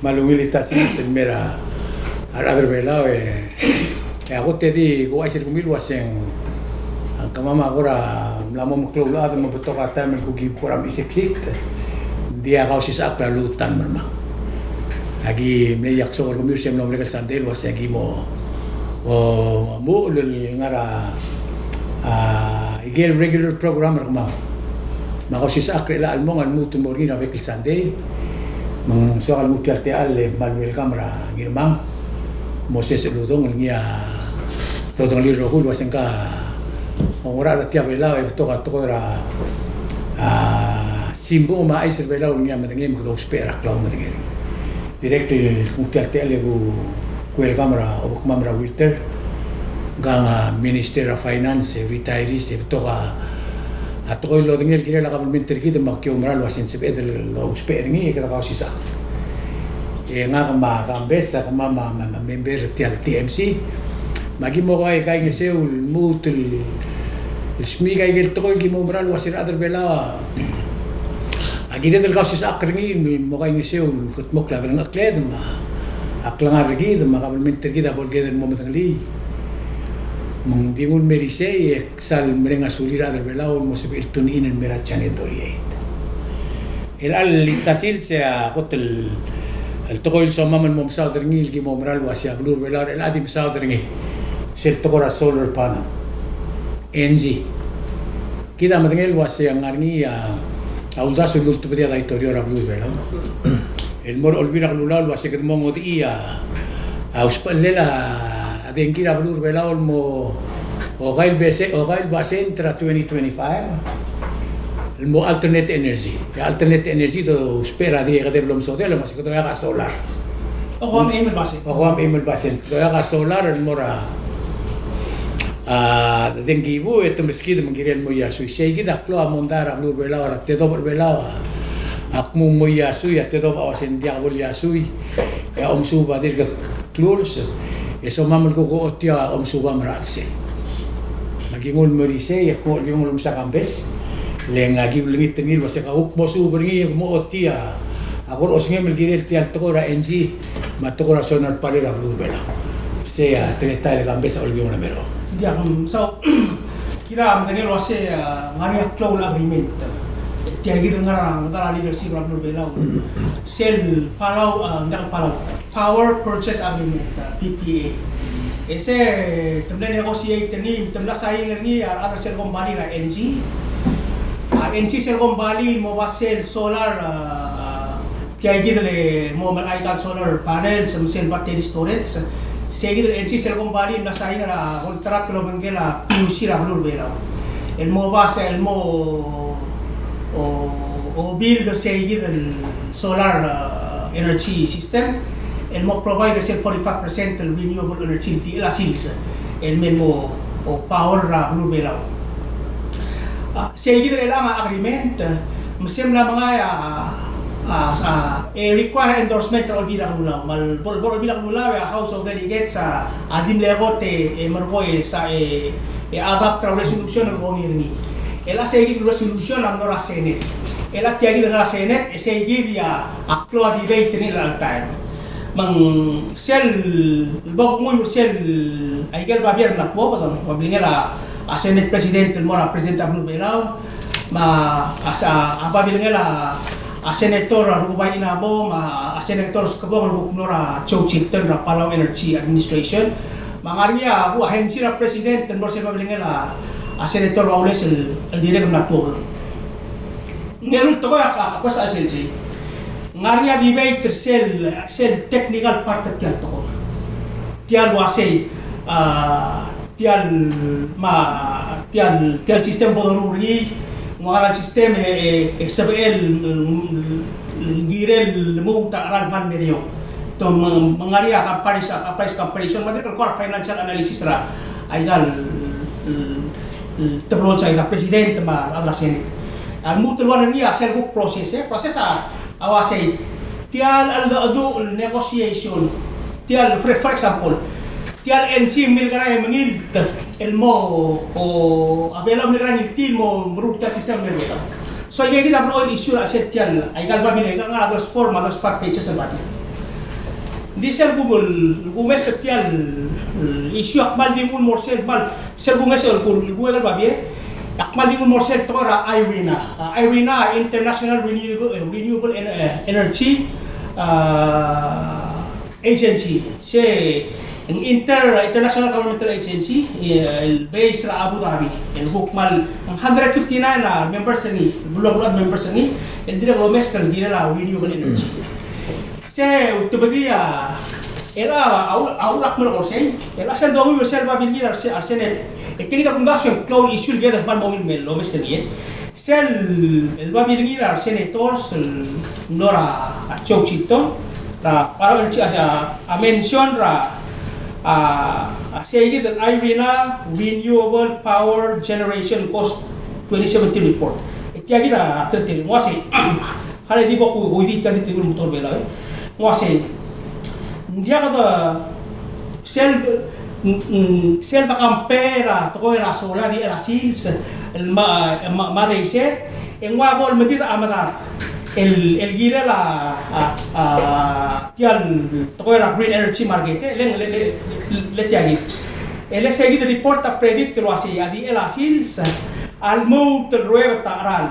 malungilitas sin mera other belao ako tedi ko ay sir kumilwas yang ang kamama agora lamom klula mo beto kata men ko gi kuram isiksik dia kau sisa lalutan merma lagi meliak so ko museum no mereka sandel was lagi mo mo ngara igel regular programmer ma mako sisa akla almongan mutu morina bekil sandel mang soal mutiarte alle Manuel Camara ngirmang Moses Ludong ngia totong li rohul wasen ka ongora ratia bela e to ra simbo ma ai ser bela ngia madengem ko spera klau madengem directly mutiarte alle ku el Camara o Camara Wilter ganga Minister of Finance retirees e to ka atau lo dengel kira la government kita makyo umral wasin sebedel lo speringi kita kau sisa nga ma kambesa kama member tial TMC magi mo kai ngeseul mutul smiga igel to ki mo umral wasin other bela agi del kau sisa akringi mo kai ngeseul kutmok la ng akled ma aklangar gi ma government kita bolge mo matangli mengdingun merisei sal merenga sulira del belao mo se tunin en merachane doriet el al tasil se a hotel el tokoil so maman mom sauder ngil gi momral wasia blur belao el adim sauder ngi sel tokora solar panel NG kita matengel wasia ngarni a aulda sul tu bedia da itorio ra blur belao el mor olvira glulal wasia que mongo dia a uspalela Dengira blur belao mo ogail base entra 2025 el mo alternate energy to spera di ga develop solar mas ko ya solar o email base to ya solar el mora dengibu et meskid mengirel mo ya sui sei gida klo amondara blur belao te do belao akmu mo ya sui te do ba sen dia bol ya sui ya suba dir klurs eso mamul ko otia suba maratse magingol merise ya ko ngol sa kambes le ngagi lingit tengil wasa ka mo suba ngi mo otia agor osnge melgirel tial tokora NG matokora sonar palera blue bela sea treta el kambes olvido na mero dia so kira mengenai wasa ngari cloud agreement tiang gitu ngarang ngara leadership blue bela sel palau ndak palau Power Purchase Agreement PPA. Ese temla negotiate ni temla saing ni ada Silicon Valley na NG. NG Silicon Valley mo basel solar kaya gidle mo malaikan solar panels sem battery storage. Sige NG Silicon Valley na saing na contract lo mengela PUC ra blur bela. El mo basel mo o build sige solar energy system. El mo provide sel 45% del renewable energy ti la sils el memo o power ra blue belao sige el ang agreement mesem la mga require endorsement or bila rula mal bol bila rula House of Delegates adim legote merkoy sa adapt ra resolution ng goni el sige resolution ang nora Senate el atiagi ng Senate sige ya aklo debate ni la time mang sel bok muy sel ay gal babier na po patong mablinga la Senate President mo na President Abdul Belao ma asa ababilinga la Senator Rubay Inabo ma Senator Skabong Nora Chow Chilton na Palau Energy Administration mangaria bu ahensi na President mo sel babilinga la Senator Paules el direct na po ngerul to ka sa asensi ngaria debate sel technical part tial to tial wase tial sistem bodoruri ngara sistem SBL girel mo ta aran man niyo to mangaria comparison madre ko financial analysis ra ay dal tablo sa president ma adrasen al mutulwan niya sel process awasay tial al negotiation tial for example tial NC mil kana mangil el mo o abela mil kana il mo rupta sistem mel so yegi na pro issue at tial ay galba bile nga dos forma dos part pages sa bati Di siya gumes setial isu akmal di mun morsel mal sel gumes gumes babie akmal di mun morsel to ra IRENA International Renewable Energy Agency se international governmental agency based sa Abu Dhabi el hukmal ang 159 na members ni bulan members ni el dire gomes kan dire la renewable energy se utubia era aulak mo ko say era sa domi sel ba bilgi arsenet kita kung gaso cloud issue geda ban mo mel lo mesni sel el ba bilgi senators nora chokchito para ada mention ra say that IRENA Renewable Power Generation Cost 2017 report. Itiagi na atin ngwasi. Hali di ba ko uidi kan dito yung motor bela ngwasi. Dia kata sel bakampera to ko era sola di era sils el ma reise en wabol medida amada el gira la tial toera green energy market le tiagi el seguido report a predict que lo hace adi el asils al mount rueba taral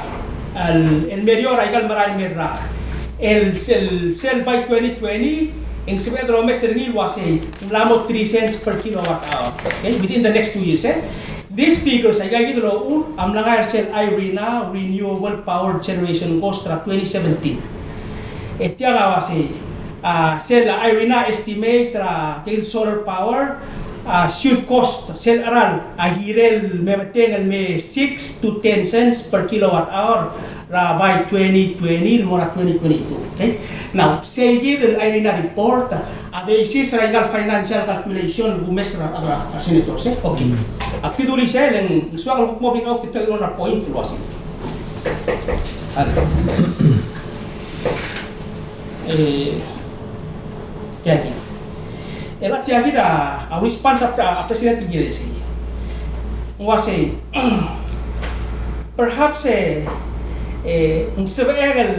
el medio raigal maral merra el sel by 2020 en sebedro mes ni lo hace lamo 3 cents per kilowatt hour okay within the next 2 years these figures ay gagi dalo am langar sel IRENA Renewable Power Generation Cost 2017. Etya nga wasi sel IRENA estimate kay solar power should cost sel aral agirel metengal me 6 to 10 cents per kilowatt hour by 2020 mura 2022. Okay? Now, say the IRENA report basis regal financial calculation gumes ra senators okay. Akiduli siya lang suwag mo bing out ito yung point luwasi. Tiagi. Era tiagi da response a president gire si. Ngwase perhaps ang sebagal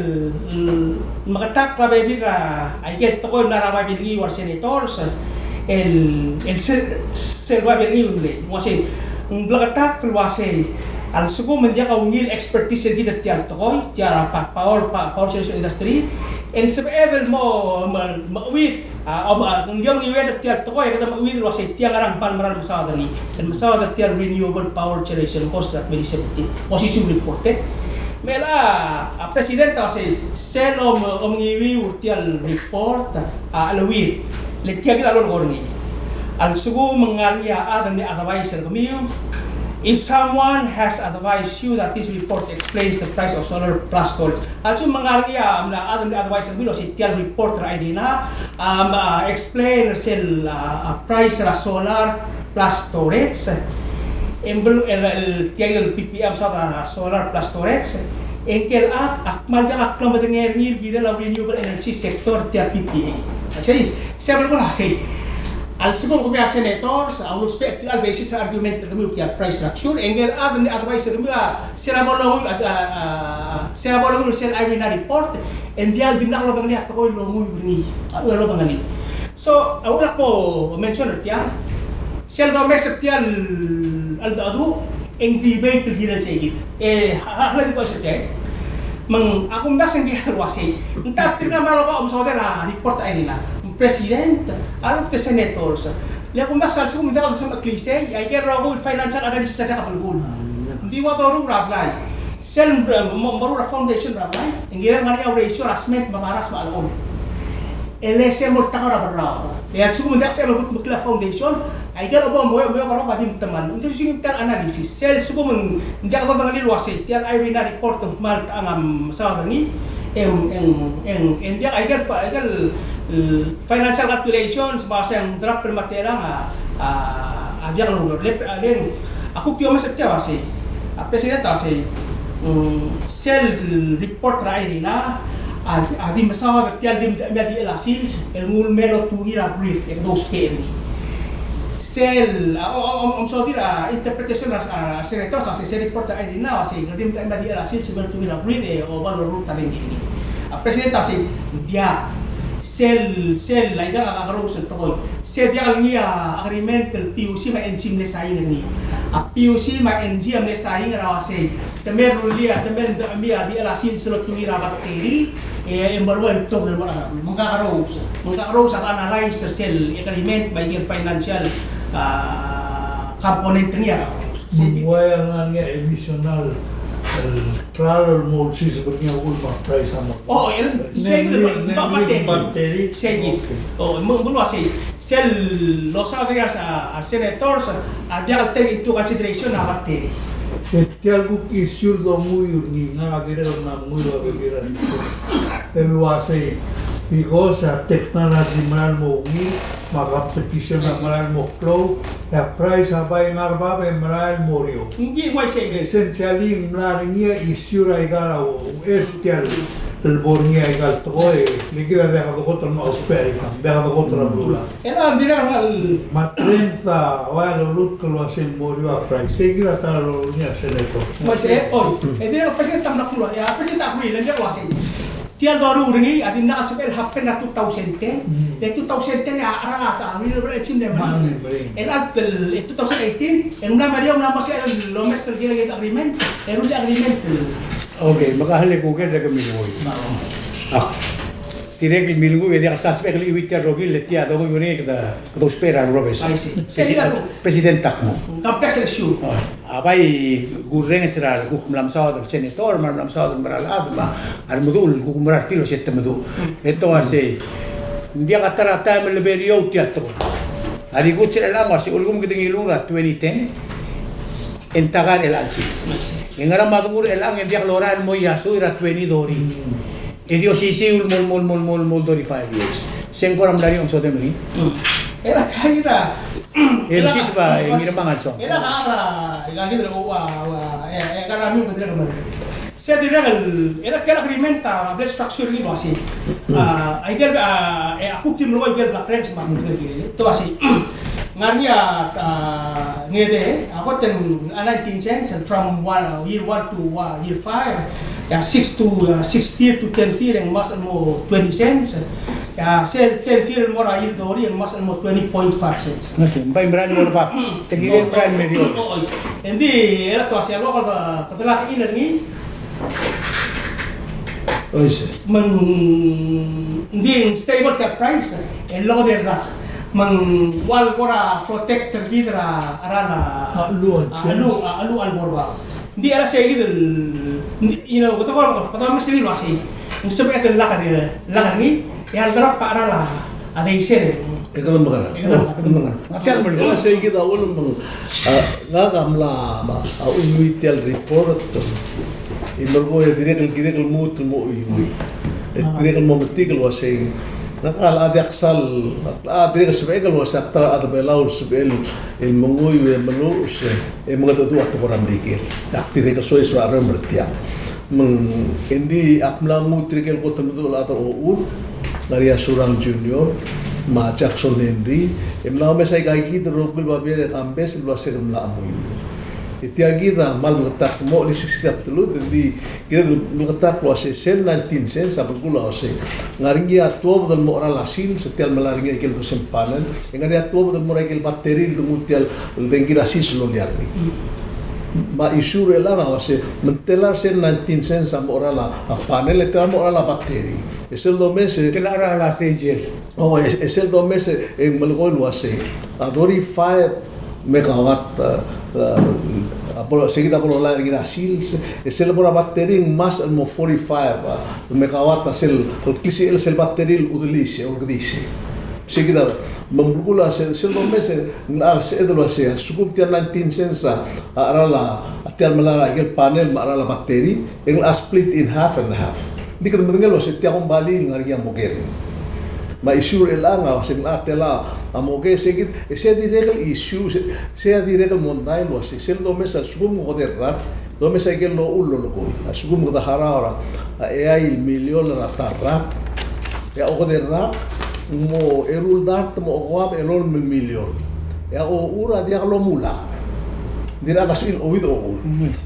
makatak la baby ka ay get to ko naramay bilgi war senators el serva bilgi ule wasi ang blagatak wasi al sugo mendia ka ungil expertise di tiar to ko tiara power generation industry en sebagal mo mawit ang diam ni wed tiar to ko ay kada mawit wasi tiang arang pan maral masada ni el masada tiar renewable power generation cost 2017 posisi reported Mela, presidente kasi selo omangiwi urtial report alawid. Letya kita lolo korni. Al sugu mengalia ada ni advisor kamiu. If someone has advised you that this report explains the price of solar plus storage, also mengalia ada ni advisor kamiu si tial report ra idina explain sel price ra solar plus storage. El PPM sa solar plus storage engkel akmal ja aklam dengan ngir gira la renewable energy sector tia PPA. Jadi saya belum nasi. Al sebelum kami senators, ang respect al basis argument kami tia price structure engkel ni advisor kami sila bolong sel IRENA report and dia dinak lo dengan to ko lo muy ni. Lo dengan ni. So awak po mention tia sel domestic tia al-adu ang debate tergiran sa igit. Hala di ko sa tiyan. Akong das ang gihalwasi. Ang tapir na malawa ang saudara report ay nila. Ang president, alam te senators. Liya kung das sa minta ka sa maklise, ay kaya raw financial analysis sa kapalbul. Hindi mo daw rablay. Sel marura foundation rablay. Ang giran nga niya ratio rasment mamaras maalon. LSM mo takara baraw. Liya sumo minta sa Mukla Foundation. Ay kaya mo para madim teman. Untuk sing tar analisis. Sel suko men njak ko ngali luwasi. Tiar IRENA report mal angam sa ni en dia ay kaya financial calculations base ang draft per matera dia lulur. Len aku kiyo mas tiya wasi. President wasi sel report ra IRENA adi masawa tiar dim di elasils el mul melo tugira brief en dos PMI. Sel so tira interpretation senator sa se report ay dina si gadim ta di asil si bertu ira breed o valor ruta din ni presidente si dia sel la ida agaro sa tokoy sel ya ngia agreement el PUC ma enzim le saing ni a PUC ma enzim le saing ra se temer rulia temer mia di ala sin selo tuira bakteri embargo en to del mangagaro sa analyze sel agreement by your financial component niya Mungguaya nga additional claro el molsi seperti ulma price amo. Oh, el batteri. Segui. Oh, mulu así. Sel los adrias a senators a dia take into consideration a batteri. Este algo que surdo muy ni nada que era una muy lo que era. Él lo hace because a technology mal mo ni maka petition na mal mo flow a price abay ngarba be mal morio. Hindi why say Essentially mlaringia isura igara o estial el bornia igal toe ni kira de ka ko no osperi ka de ka ko tra blula. Era dirá al Matrenza o lo lut ko lo hace morio a price seguira ta lo ni seneto. why say oh, dirá presenta na kulo ya presenta ku ile dia wasi. Tial doru ringi adin na asbel happen na 2010. De 2010 ya arala ta ni le chim de mani. Era el 2018 en una maria una masih lo mesel gila agreement, era un agreement. Okay, makahali ko kaya kami luoy. Tirek il milungu vedi al sats per li witter rogil le tia dogo yone kada do spera robes. President takmo. Campes el show. Abai gurren esra guk mlam saad senator mar mlam saad mar al adma al mudul guk mar tilo sette mudu. Eto ase dia katara time le berio teatro. Ali gutsira la mas ulgum giding ilura 2010 entagar el alsis. Engara madur el ang dia loran mo yasu ira 20 dori. E Dio si mol 5 years. Sengko ram dari on sotem ni. Era kaira. El sis ba ngira mangal so. Era kara, lagi dulu kara mi betul kemana. Saya tidak era kira agreementa bless structure ni masih. Aigal aku tim lo aigal black ranks mah mungkin gini. Itu masih. Ngarnya ngede aku ten 19 cents from year 1 to year 5 ya 6 year to 10 year yang mas mo 20 cents ya 10 year mo year dori yang mas mo 20.5 cents Nasi, mbay brand mo pa. Tegilen brand medio. Hindi era to asya lo katala ina ni Oise. Hindi stable the price and low the wal kora protector gidra arana alu alborba di era seguir betul mesti masih sebagai itu lakar ni yang terap pak arana ada isen Ikaw magana. Atel mo Kaya sa kita ulo mga ngakamla uwi tel report imargo ya direkal mut mo uwi. Direkal mo matikal wasay nakal adiaksal direkal sebegal wasak tara ada belaul sebel el mongoy we malus mga dadu at koram dikir. Direkal so isra ram bertiang. Hindi akmla mo direkal ko tamudul ato uun Maria Surang Junior ma Jackson Henry emla mesai kaki terobel babere kampes luas emla amoy itiagi da mal ngetak mo li sikap telu di kita ngetak luas sen 19 sen sabul kula ose ngaringi atwa bodal mo ora lasin setial melaringi ikel sempanan ngari atwa bodal mo ikel batteri du mutial dengira sis lo liarni ma isure la ose mentelar sen 19 sen sam ora la panel eta mo ora la batteri es el 2 meses que la la stage. Oh, es el 2 meses en Malgol lo hace. Adori 5 megawatt seguida por la línea SILS es el por batería más el 45 megawatt es el que es el batería utilice o que dice. Seguida membukula es el 2 meses la se lo hace sukum tian 19 cents arala tian malala el panel arala batería en split in half and half. Di ka mendengar lo setiap kembali ngari yang moger. Ma isu elanga sing atela amoge segit ese direkal isu se direkal mondai lo se sel do mesa sugum goderra do mesa que lo ullo lo koi sugum godahara ora e ai il milion la tarra e o goderra mo erul dat mo wab elol milion e o ura dia lo mula dira kasil oído ul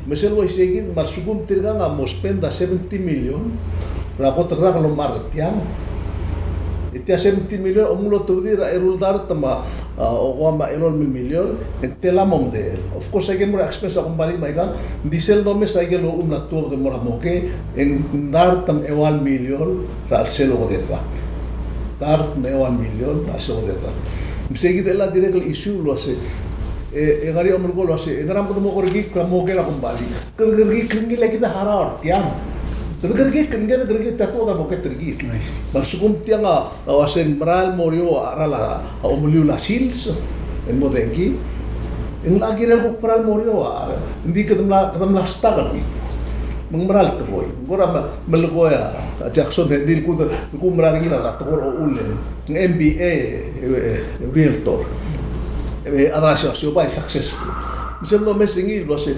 mesel lo segit ma sugum tirga mo spenda 70 million la kotra lo martiam Itia 70 million omulo tubdi ra erul dar tama o ma erol million entela mom de. Of course again more expense akong balik maiga diesel no mes again lo na tuwa de mora moke en dar tam ewal million ra selo ko de dar me 1 million ra selo de. Misegi de la direct issue lo se e ngari omul ko lo se ngaram ko mo korgi ka moke la kumbali. Kergi kringi lagi ta harar tiang. Tergergi kengger tergergi tako da moket tergi. Masukum tiang awasen moral morio arala omuliu la sils en modengi. En lagi rel moral morio hindi kadam stagar ni. Mengmeral to boy. Gora melgoya Jackson Hill ku meral ngi la to ulen. MBA realtor. Arasio sio bai successful. Misal no mesingi lo se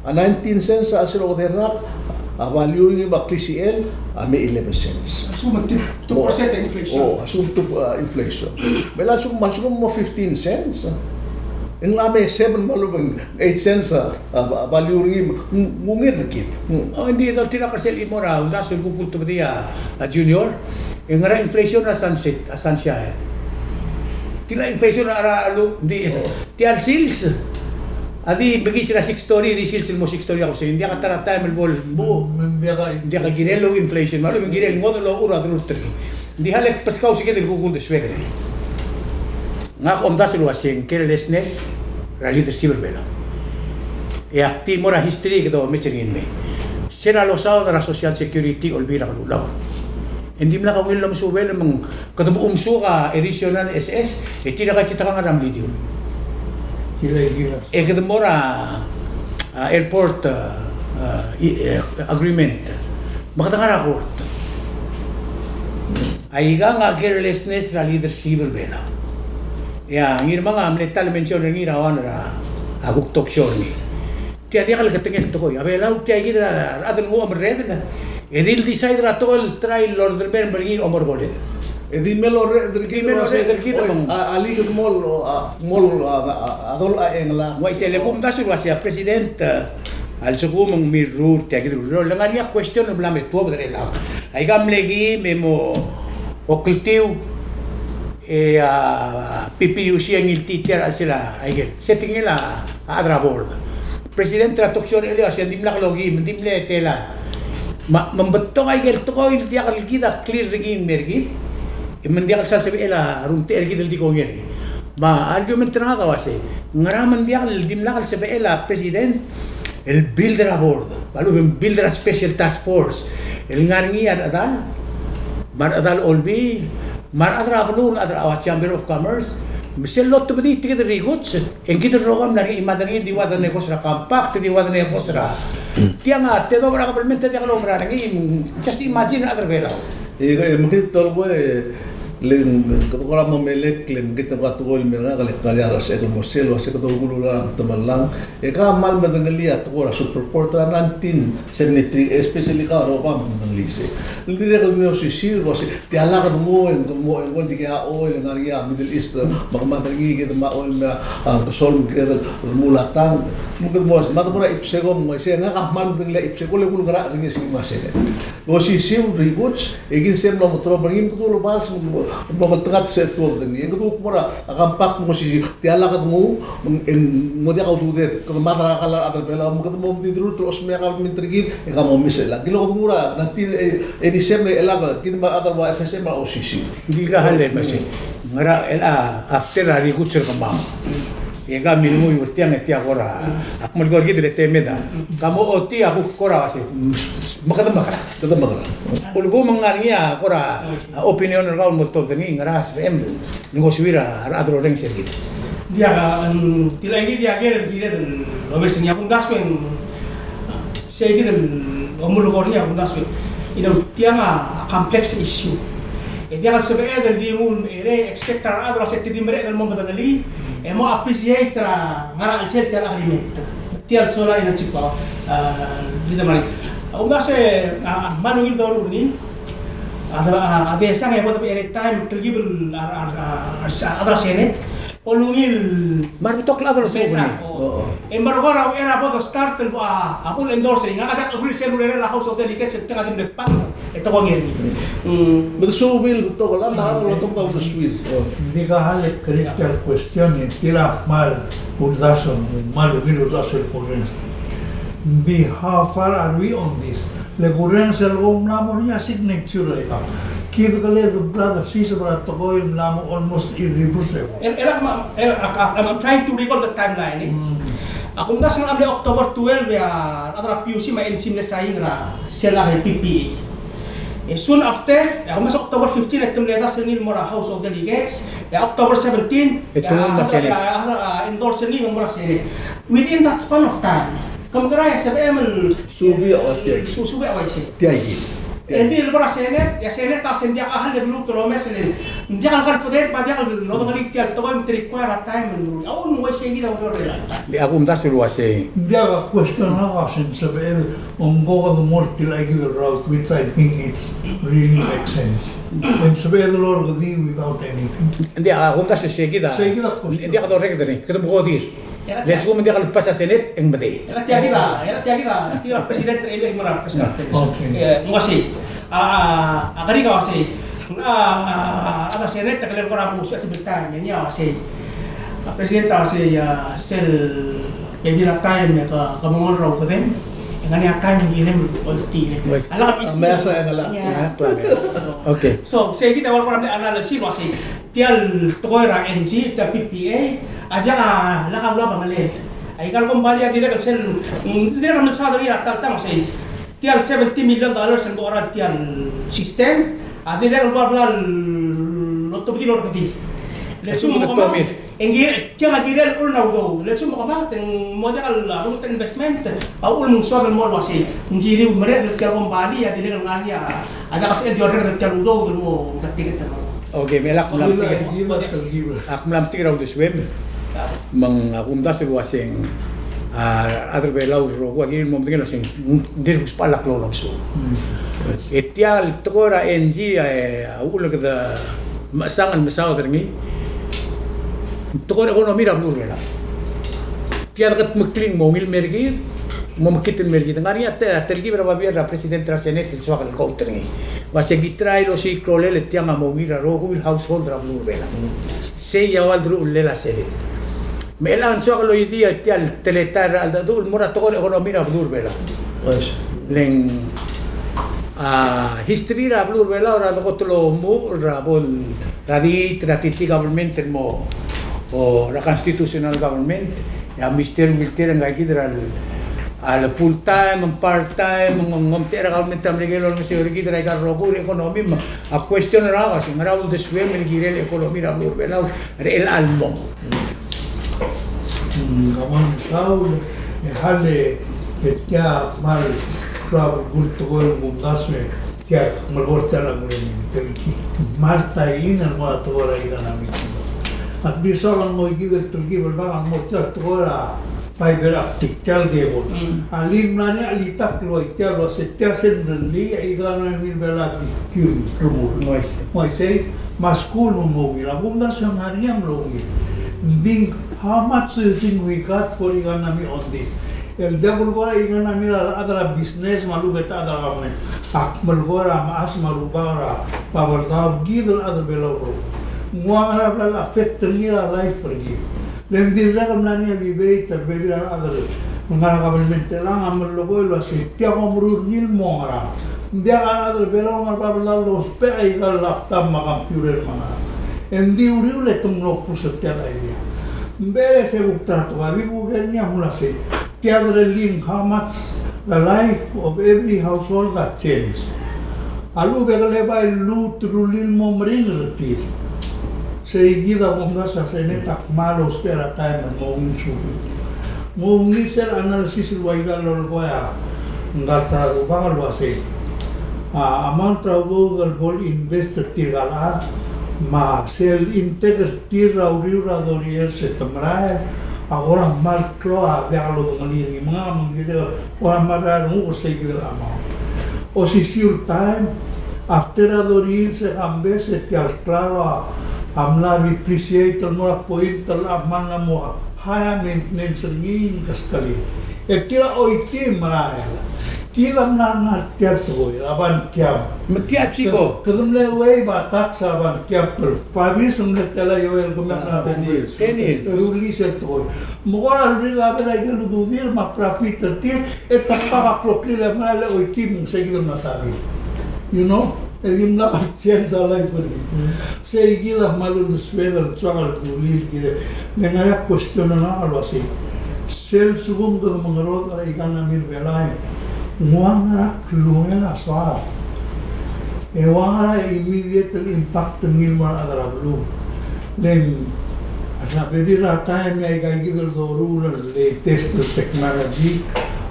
a 19 cents asilo de rap a value ni ba TCL may 11 cents. Assume 2% inflation. Oh, assume inflation. Mela assume mo 15 cents. Ang lame 7 malubang 8 cents value ni mungir dikit. Oh, hindi ito tinakasel imora unda sul punto dia junior. Yung nga inflation na sunset tila inflation na aralu di tial sales. Adi bagi sila 6 story di sales mo 6 story ako sa hindi ka tarata mo bu hindi ka ginelo inflation malu ginelo ngodo lo ura drutri hindi halek paskaw sige del kukunde swede nga ko amda silo asen carelessness rally the silver bela e akti mora history que do mecherin me sera lo sao da social security olvida ko law hindi mo nakawil lang subel mong katubo umsuka additional SS e tira ka kita ka ngam video e que demora airport agreement makatanga ako ay nga carelessness sa leadership bela ya ngir mga amletal mention ni rawan ra aguktok shorni ti adi kal katengel to ko abela uti ay gira adan mo amred na edil decide ra to el trial order ben bergin omor golet Edimelo ali ke mol adol engla. Wai se le kumta su wasia president al sukum mirur te agidru lo ngania question bla me to bedre la. Ai gam legi memo okultiu e PPU siang il titer al sila ai ge setting la adra board. President traduction ele asia dimla logi dimle tela. Membetong ai gel to ko il dia kal gida clear regin mergi. Mendiak sal sabi ela runti ergi del di kongen ma argument na kawase ngaraman dia dimlakal sabi ela president el builder aboard balu builder a special task force el ngarngi adal mar adal olbi mar adra balun adra awa chamber of commerce misel lot bedi tigid riguts en kita rogam lagi imadangi di wada negosyo compact di wada negosyo tianga te dobra kabelmente dia kalau ngi just imagine adra vela mungkin tolgo len kepala memelek len kita katugol mera kale kalyara se ko moselo se ko tolgo la tamalang ka mal madangalia to ora super portra 1973 especially ka ro pam manglise dire ko mo si sir was ti ala ka mo en di ka oil en area middle east magmadangi ke ma oil na sol ke mulatan mungkin mo matamura ipsego mo se nga ka mal madangalia ipsego le kul gara ringi si masele lo si sir riguts egin sem no motro bringin ko lo bas mo trat set ko ni ko mora akampak mo si ti ala ka mo en mo dia ka dude ko madara kala adal bela mo ko mo didru tros me ka mintrigit e ka mo misela gilo ko mura nanti e December elaga kin ma adal wa FSM o OCC di ka hale masi ngara ela after ari kutser ka mam e ka minimo yurtiang e tia gora akmal gorgi dire temeda kamo oti aku kora wase makadam makara ulgo mangaria kora opinion raul molto deni ngara SPM negoswira adro reng sergit dia tilai dia ger dire lo besnya pun gaswen segi del omul gornya pun gaswen ino tianga complex issue e dia sebenarnya del dimun ere expectar adro setti di mere del mondo dali e mo appreciate tra ngara al set agreement tial sola ina cipa lida mari Ungase manungil dorur ni ada sang ya buat ere time tergibul ada senet Olungil Marutok lado lo Mesa. Oo. En Margora era boto start apul endorse nga kada agree cellular la House of Delegates at tanga din pang ito ko ngirni. Bersubil betul kalau mahal lo tuh kau bersubil. Hindi ka halit critical question tila mal urdason mal urdason po rin. How far are we on this? Le gureng sa loob namo niya signature ito. Kita ka le brother sister para togoy namo almost irreversible. I'm trying to recall the timeline. Akong das ng October 12 ya atara PUC ma ensim na saying ra sila kay PPA. Soon after, ako mas October 15 at tumletas ng Mora House of Delegates. October 17, endorse ng Mora Senate. Within that span of time, kamagara sa BML Subi o tiag. susubi ako isi. Tiagi. Hindi Mora Senate, ya Senate tas hindi ka hal ng luto lo mes hindi ka confident pa dia lo do malik tiag to ko require a time and awon mo siya gida mo rela. Di ako mdas lo ase. Hindi ka question na kasi sabi go ka mortal regular route which I think it's really makes sense. When sabi the Lord will deal without anything. Hindi ako mdas lo sige da. Sige da, question. Hindi ako to rekta ni. Kita mo dir. Let's go hindi ka pasa Senate ang mate. Era tiagi da, tira presidente ele Mora presidente. Okay. Ngasi. Agari ka kasi ada Senate takler ko ra mo sa sibitan niya kasi presidente kasi sel bebira time na kamungol raw ko din. Ngani akan gilim ulti. Ala ka Mesa yang ala. Okay. So, saya kita wala ko analogy kasi tial tokoira NG ta PPA aja la ka bla bangalin. Ay kal kumbali dire ka sel dire ka masado ri atal ta kasi tial $70 million ang oral tial system. Dire ka bla lotto bilor pati. Let's mo ka engir tiang agirel urna do. Let's mo ka ba teng model ang investment. Paul soal mo kasi ngiri mere tial kumbali dire ka ngani ada kasi di order tial do mo katiket mo. Okay, melak melam Give Ako melam tira do swim. Mang ako mdas lo asing other way laus ro ko agil mo mtingin asing dir spalak lo lang so. Etial tokora NG ulo kada masangan masaw terni. Tokora ekonomi ra blur wala. Tial kat mukling mo ngil mergi mo makitin mergi ngari atta tergi ra babia ra presidente ra senate so akal ko terni. Mas gitrai lo si krolele tianga mo ngira ro will household ra blur wala. Sei ya wal dru lela sele. Melan so akal idea tial teletar al dul mora tokora ekonomi ra blur wala. Wes. Leng history ra blur wala ora ko tulo mo ra bol radi tratiti government mo o la constitutional government ya mister militer ang gidra al full time and part time ng tera government am regalo ng sir gidra ka rogo economy a question ra kasi ngaraw de swem el girel economy ra blur wala el almo Gaman Saul hale kya mal club gulto gol mundasme kya malgorta la muleni telki malta ina mo tora ina nami at di solang mo givet tulgi balbang mo tora fiber optic tel gebo alim nani alita kloi tel lo se tesen li igana min bela ki rumur moise maskul mo gira mundasme hariam lo being how much do you think we got for economy on this? El double gora economy other business malu beta other government. Akmal gora maas malu gora power down give other below. Muara bla affect ngira life pergi. Then the regam nani bibe terbebi other. Mengara government lang amal logo lo si tiap omrur nil mongara. Dia kan other below mar bla lo spare igal laptop ma computer mana. Endi uri le tumno pusetia idea. Mbele se bukta to abi bugenya mulase. Gathering how much the life of every household got changed. Alu begale by loot rulil momring retir. Say give a mongasa senetak malo spare time and mong subi. Mong nisel analysis waigal lolgoya ngata bangal wase. Amount of Google bol investor tigala ma sel integratir rauriura dorier se tamrai agora mal cloa de algo ngani mga mangile ora marar mu se gila ama o si sur time after adorir se gambe se te al claro amla appreciate mo point amman na mo high maintenance ngin kaskali kila oiti marahil kila na teatro aban kiam Metiap siko. kadumle way ba taksa aban kiam per pavis umle tela yo el gomna Tenil. release to mogora riga bela gelu dudir ma profit tir etapa proklila mala oiti mong seguido na sabi you know Edim na chance life for me. Say gila malu sweater chagal dulil gire. Nengaya question na alwa si. Sel sugum do mangarod ara igana mir belai. Muangara klungela swa. E wangara immediate impact ngil mar adara blu. Then asa bedira time ay gigil do rural latest technology.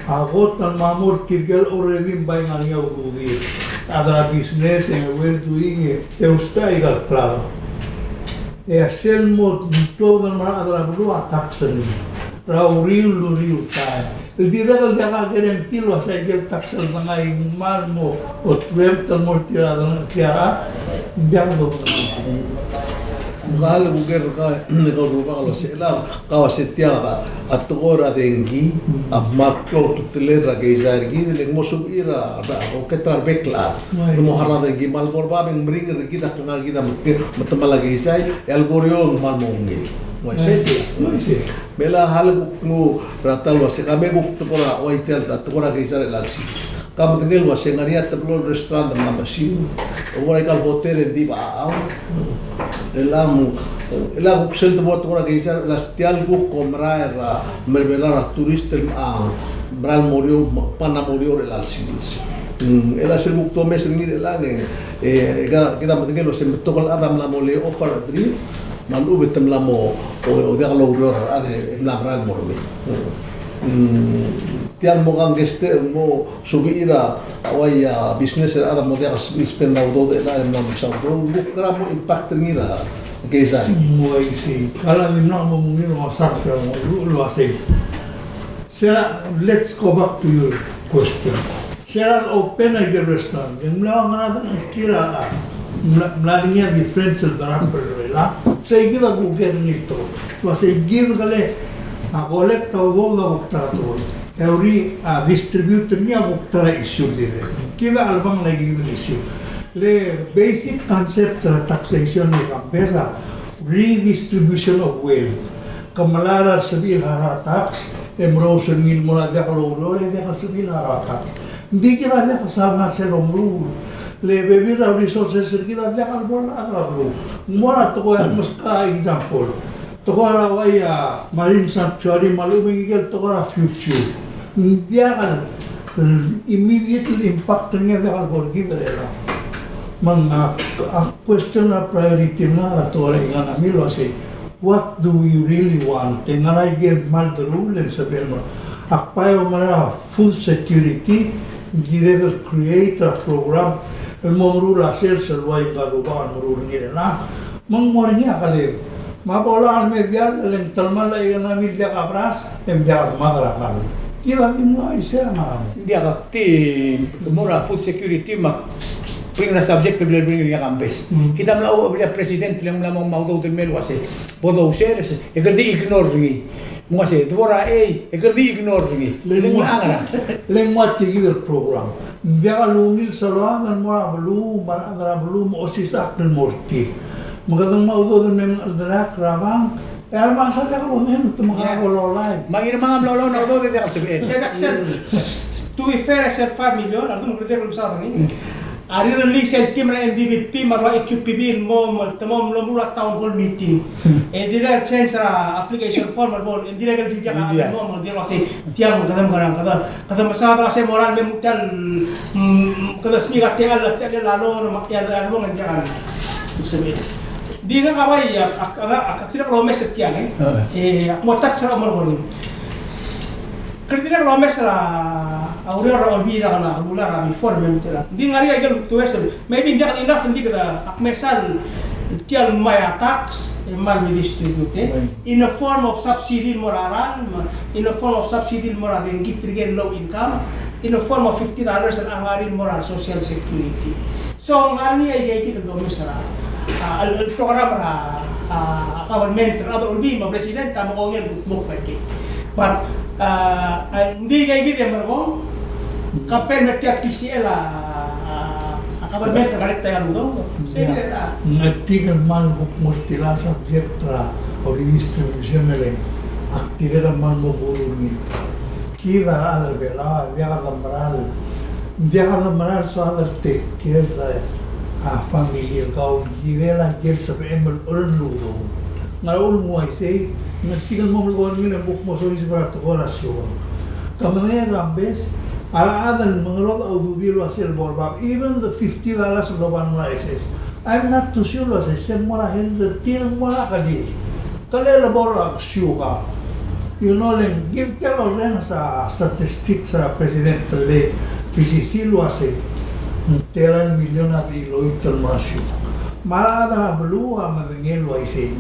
Agot al mamur kirgel already by ngaliaw dudir. Ada business and well-doing está igual claro. Hacer todo más ada blu taxan. Rauril tai. El día del día garantir lo hace el taxan ngai mal mo o tuerto mortirado na clara ya no. Mahal bukan kalau rumah kalau sela kalau setiap atora dengi makro tuteler lagi zargi leng mosub ira apa ketar beklar mohara dengi mal borba beng bring kita kenal kita matemal lagi sai algorio mal mongi Moise bela hal buknu ratal wase kami buk tukora waitel tukora kisar elasi kamu tinggal wase ngariat tablo restoran dan masin orang kal hotel di bawah elamu kusel tempat tukora kisar lastial buk komra era merbelara turistel bral morio pana morio elasi ela ser buk tome sendiri elane kita tinggal wase betokal adam la mole offer adri malu betem lamo o dia kalau udah ada labral mormi tiang mo kang geste mo subira awaya business ada mo dia spend na do de la na sa do bukra mo impact ngira kaysa Moise kala ni na mo mungkin mo saksa mo lo ase let's go back to your question. Sarah open a restaurant yang melawan ada kira mladinya differential therapy la say kita Google nito wa say give gale a collect todo do trato every distributor niya bukta issue dire kita albang lagi issue le basic concept of taxation ni kampesa redistribution of wealth kamalara sabil hara tax emroso ngil mula dia kalau dia sabil hara tax hindi kita dia kasama sa lomru le bebira resources kita jangan bola agro mola to ko muska example to ko rawaya marine sanctuary malu mengigel to ko future dia kan immediately impact nya dia kan borgi dera manga question of priority na to ora ingana milo say what do we really want tenara get mal the rule and sabelmo akpayo mara food security give create a program el momru la sel selwai garuban murur ni na mangmornya kale mabola al media leng talmal la yana media kabras em dia madra kal kila dimulai sama Dia kakti mura food security mak bring na subject beli bring ya kampes. Kita melau beli president yang melau mau do termel wase. Bodo useres e kerdi ignore ringi. Muase dvora e kerdi ignore ringi. Leng angara. leng mati giver program dia lumil salwangan mora belum bara belum osisa dan morti magadang mau do men aldrak rabang masa dia kalau men tu makakolola Mangin mga mlolo na do dia kalsabihin. To be fair, sa 5 million, ardun ko dito sa atin. Ari release el team na MVP marwa EQPB mo tamam lo mura town hall meeting. E dira change sa application form mo e dira gal tiya ka mo dira kasi tiang kadam kada masada kasi moral me mutal kada smiga tiang la tiang lalo no makyal mo ngandiyan. Sabi. Di na kaway akira ko mes tiang mo tat sa mo ko. Kritika kalau mesra, aurora olvida kana ular before memang di ngari aja tu esel, maybe dia kan enough nanti kita akmesal tial maya tax mal distribute in a form of subsidy moraran, in a form of subsidy moral yang trigger low income, in a form of $50 ang angarin moral social security. So ngari aja kita do mesra. el programa government atau ulbi ma presiden ta mo ngel buk lagi but hindi kay gid mo kapen mertiat kisiela government kalit tayo do sige na Nagtigal man mustila subject o distribution nila actividad man mo burungin kida adal bela dia kada maral so adal te kira a familia kau girela gel sabe emel urludo ngarul mo ay say nagtigal mo lugar nila buk mo so isbara to orasyon kamaya rambes ala adal mangrod au dudilo asel borbab even the $50 loban mo SS I'm not too sure as I said mora hel tin mora kadi kalela bora syuka you know len give tell ren sa statistics sa president le PCC lo ase telan milyon at iloital masyo marada blua madengel wa ise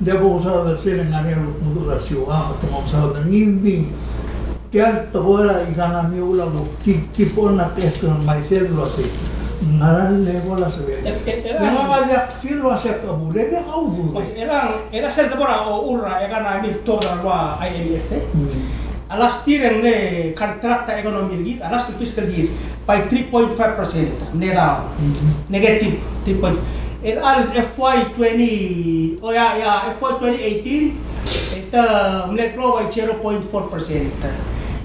debo usar del sel ngani lo mudurasyo ha to usar del nginding kaya tawara igana mi ula lo tipo na test con maisel lo ase ngaran level la saber nga dia feel lo ase kabule dia kaudu era sel tabora o urra igana mi toda wa IMF alas tiren le contracta economy git alas fiscal year by 3.5% nera negative 3. Al FY20 FY 2018 ita net grow by 0.4%.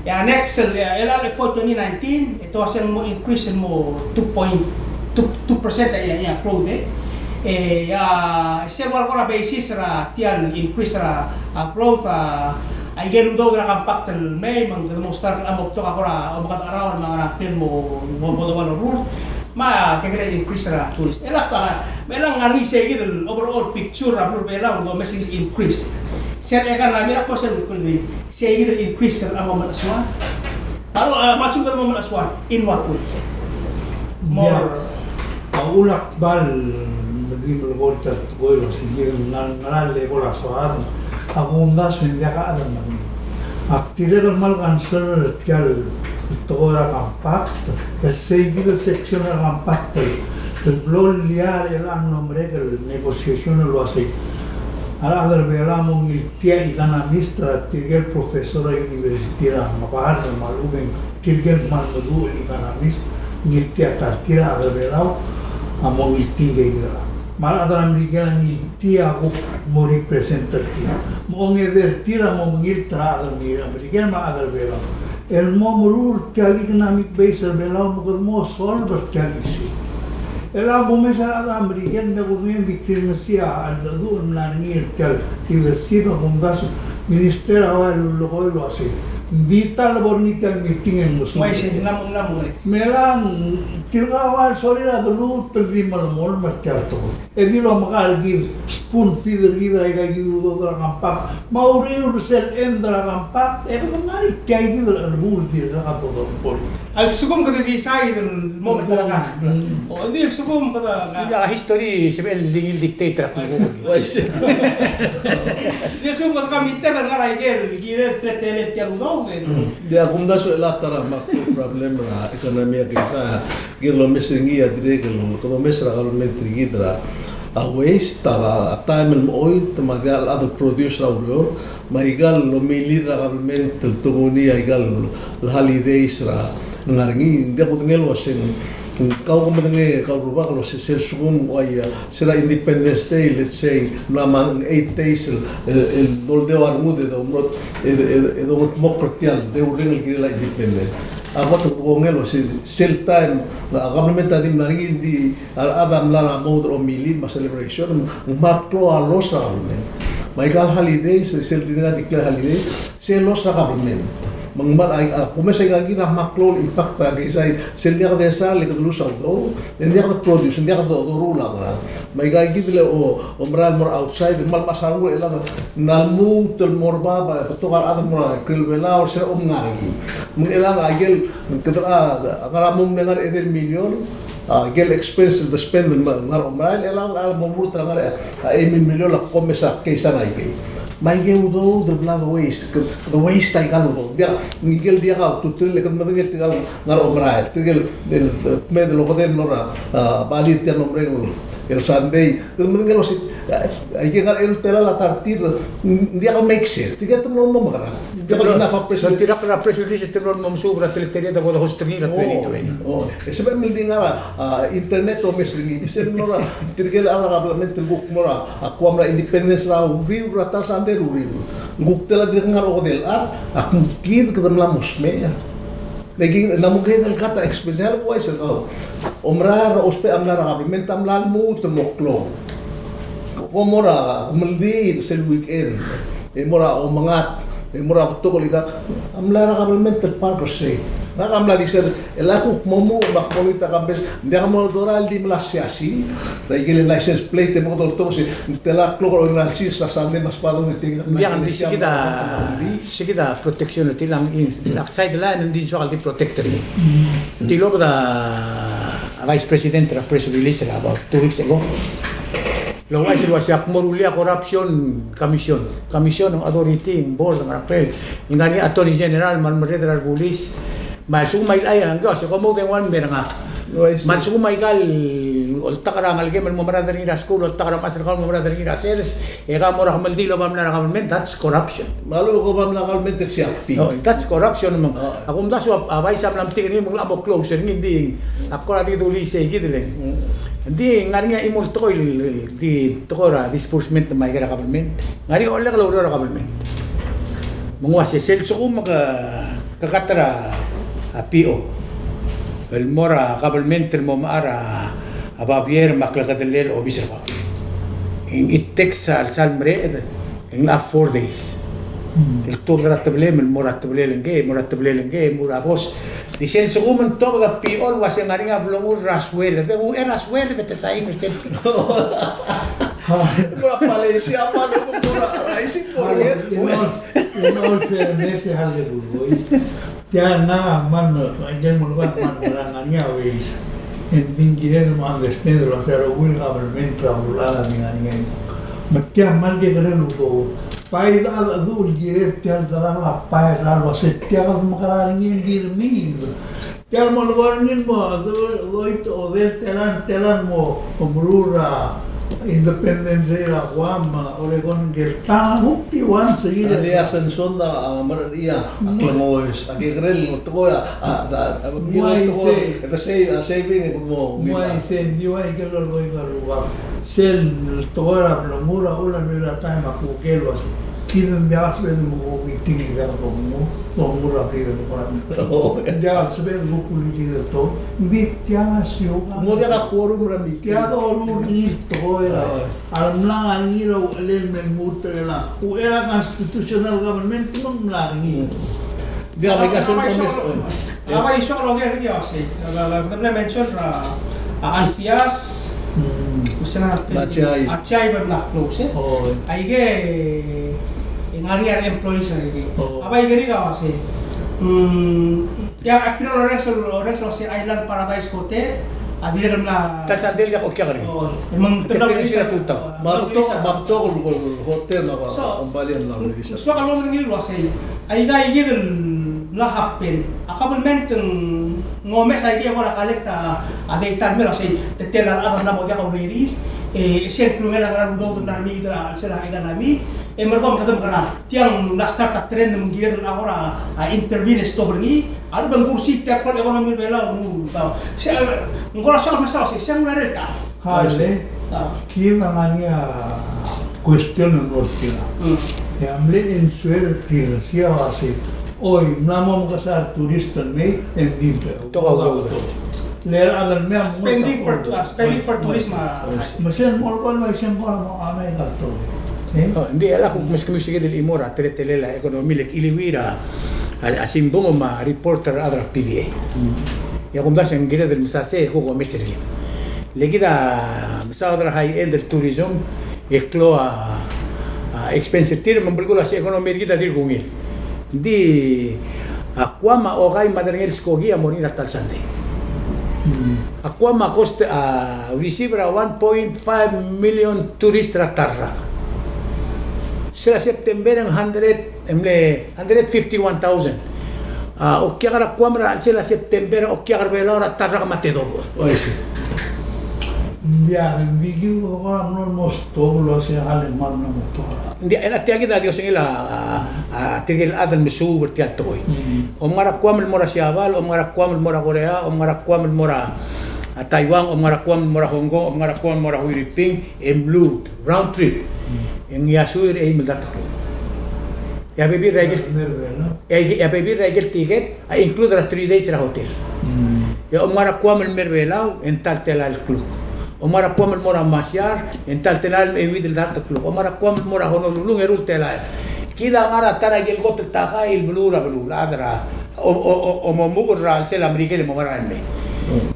Next al FY 2019 ito asan mo increase mo 2.2% growth several kora basis ra tiyan increase ra growth ay gero daw na kampaktal may mag-demonstrar amok to akora o makatarawan mga nakil mo bodowan o rule kaya increase ra tourist melang ngari siya gid overall picture ra blur bela o domestic increase siya ka na mira ko siya gid increase ra amo manaswan pero matching ko mo manaswan in what way more ulak bal medimos volta goilo seguir nan le bola soar agunda suindia ka adam man actire del mal cancer tial toda compact el seguido sección compact el blol liar el nombre del negociación lo hace ala del velamo il tia economista tigel profesora universitaria mabahar maluben tigel maldu economist il tia tartira del velao among il tigel maladram ligela ni tia ko mo representative mo ngeder tira mo ngil tra adal ni ligela ma adal bela el mo murur kali economic base bela mo solver kali si el abo mesa adam ligela mo ngel diplomacia al dadu na ni kal diversiva fundación minister awal lo hace vital bornikan meeting en musuh may sinam melang kirgawal sorry na dulu telvi malmol martiarto edilo makal give spoon feeder gidra ga gidu do kampak mauri ursel endra kampak ngari kay gidu al bul dir ga kapo pol al sugum kada di sai del moment talaga o di sugum kada history sebel dingil dictator ko di sugum kada kamite kada ngaray gel pretele tiarudo dia kumda so latara mak problem ra ekonomia kisa gelo mesingia direk lo mesra gal mentri gidra a waste ta time el oil ma dia al produce rauro marigal lo milir realmente el togonia igal holidays ra ngarngi dia putengel wasen kau kemudian kau berubah kalau sel sukum sila Independence Day let's say nama 8 days el dolde warmu de umrot edo mokratial de urengal kila independent apa tu pongel sel time government tadi nangi di adam lana modro mili ma celebration maklo alos government Michael holidays sel tidak dikira holiday sel los government mangmal ay kumesa kita maklol impact lagi say selia desa le kedulu saudo dia ka produce dia ka do rula na may gagi dile o mral more outside mal masango ela nalmu tel morba ba to kar adam mora kilbela or se ngagi mung ela agel kedra agaramum nengar 1 million gel expenses the spend ngar mral ela al momur tra ngar 1 million la komesa kaysa ngai may geudo the blood waste the waste ay galo dia ngigel dia ka tutul le kan madengel tigal ngar omrael tigel del med lo koden nora balit ya nombre el Sunday. Pero mga si ay kaya el tela la tartir hindi ako make sense. Tiga to no magara. Hindi ako na fa So tira ka na press release ito ron mong sobra teleteria da boda hostringi at pwede Oh, ese ba mil dinara internet o mesringi. Bisa no ra tirgel ang reglamento guk mora ako amra independence ra uri rata Sunday uri. Guk tela di ngaro ko del ak kid ka damla mosmer. Naging namugay del kata experience ko ay sa omrar ospe amla ra kabimenta amlal mo tumoklo. Mora maldi sa weekend. Mora o mangat. Mora to ko lika amla ra kabimenta parko say. Nakamla di sir elakuk momo makmonita kambes hindi ka mo doral di mlasyasi. Dahil license plate mo to si tela kloro nalsi sa Sunday mas palo ng tingin. Hindi ang kita protection ito lang outside line hindi siya kaldi protector. Tilo ko Vice President of press release about 2 weeks ago. Lawa sila siya Morulia Corruption Commission ng authority, ng board, ng rapel. Yung gani Attorney General, Malmaredar Bulis, masumay ay ang Diyos, kung mo one meron nga. Masumay kal, ulta ka rangal game, mamarada rin na school, ulta ka master call, mamarada rin na sales, eka mo rakamaldilo, mamla rakamaldment, that's corruption. Malo ko mamla rakamaldment, siya. That's corruption naman. Ako mda siya, abay sa mga tingin mo, mga amok closer, hindi, ako na dito ulisay, gitu lang. Hindi, nga nga imulto ko, di tukora, disbursement na may government. Nga rin, wala ka laro government. Mga selso ko kakatara PO. El mora government mo maara ababier maklakadalel officer pa. It takes salmre in 4 days. El tur rattable, el mora rattable, mura boss. Di selso ko man to the PO was nga rin ablong raswell. Pero raswell bete sa English. Mura Malaysia pa no mura rising for here. Meses al de Burgoy. Ya nada más ayer me lo van a mandar a veis. En dinero más descenso lo hacer un government trabulada ni ganin. Matia mal que creen lo pai da azul girer te al dar la pai raro se te hagas makaran en dirmir. Te al mal gornin mo doito o del telan mo omrura Independence era Guama, Oregon, Gertana, Hukti, Wan, seguida. Dia sensonda Maria, Aklamois, Agigrel, Toya, ito saving mo. Mua incendio ay que lo voy a lugar. Sel Tora, Blamura, Ula, Mira, Time, Akukelo, Kidan de Asbe, mo meeting de como Mura Prida de Coram. De Asbe, mo política de todo. Vitiacio. Mo de la quorum ramit. Tiado Rito era. Almlang angiro el memutela. U era constitutional government mong langi. Dia may kasun promise. Apa iso lo que ya sé. La mention Alfias Usana Achay berna close. Ay que en área de employees lagi. Apa igeri ka wase. Ya akhirnya Lorenzo si Island Paradise Hotel. Adir na Tasandel ya kokya kari. Emang tetap sila tuta. Mabto hotel na ba. Kumbalian lang bisa. So kalau ngiri wase. Ay ga igeri lahapin. Akabelment ngomes ay dia ora kalekta adeitan melo sei tetelar agar na modia ka uiri. Exemplo mera gran do na mi dra sela ida na mi. Merkom kadam kana tiang na start trend menggirir agora intervene stop ni. Ada bang kursi tekol ekonomi bela mu. Ngora soal masalah sih, saya mulai reta. Hale, kita ngania question nostra. Ya amle en suel kira siapa sih? Oi, nama kasar turista me en dimpe. Todo. Ler agar me Spending per turismo. Mesin mall kon may siyempre mo amay karto. Hindi ala kung mas kami sige del imora telela ekonomi lek iliwira asimbong ma reporter adra PBA. Ya kung das ang gila del misase ko mesri. Legida misadra high end del tourism eklo expensive tir mambulgula si ekonomi kita dir kungil. Hindi aqua ma ogay maderngel skogi amorin tal sande. Aqua ma cost receive 1.5 million tourist ratarra. Sila September ang 151,000. Okya kara kuamra sila September okya kara bela ora tarra matedobos. Biar bigi orang non mosto lo se hale man na motor. Hindi ela tiagi da Dios ngila tigil adan misu bertiatoy. O mara kwam mora Siabal, o mara kwam mora Korea, o mara kwam mora Taiwan, o mara kwam mora Hong Kong, o mara kwam mora Philippines, blue round trip. Yang yasuir ay mildato. Ya baby regel. Ya baby regel ticket, I include 3 days ra hotel. Ya o mara kwam mervelao en tal tela el club. Omara kwam mora Masyar, en tal telal e videl data club. Omara kwam mora Honolulu ngerul telal. Kida ngara tara gel gotel taka il blura adra. O momugur ral sel Amerika le mogarane.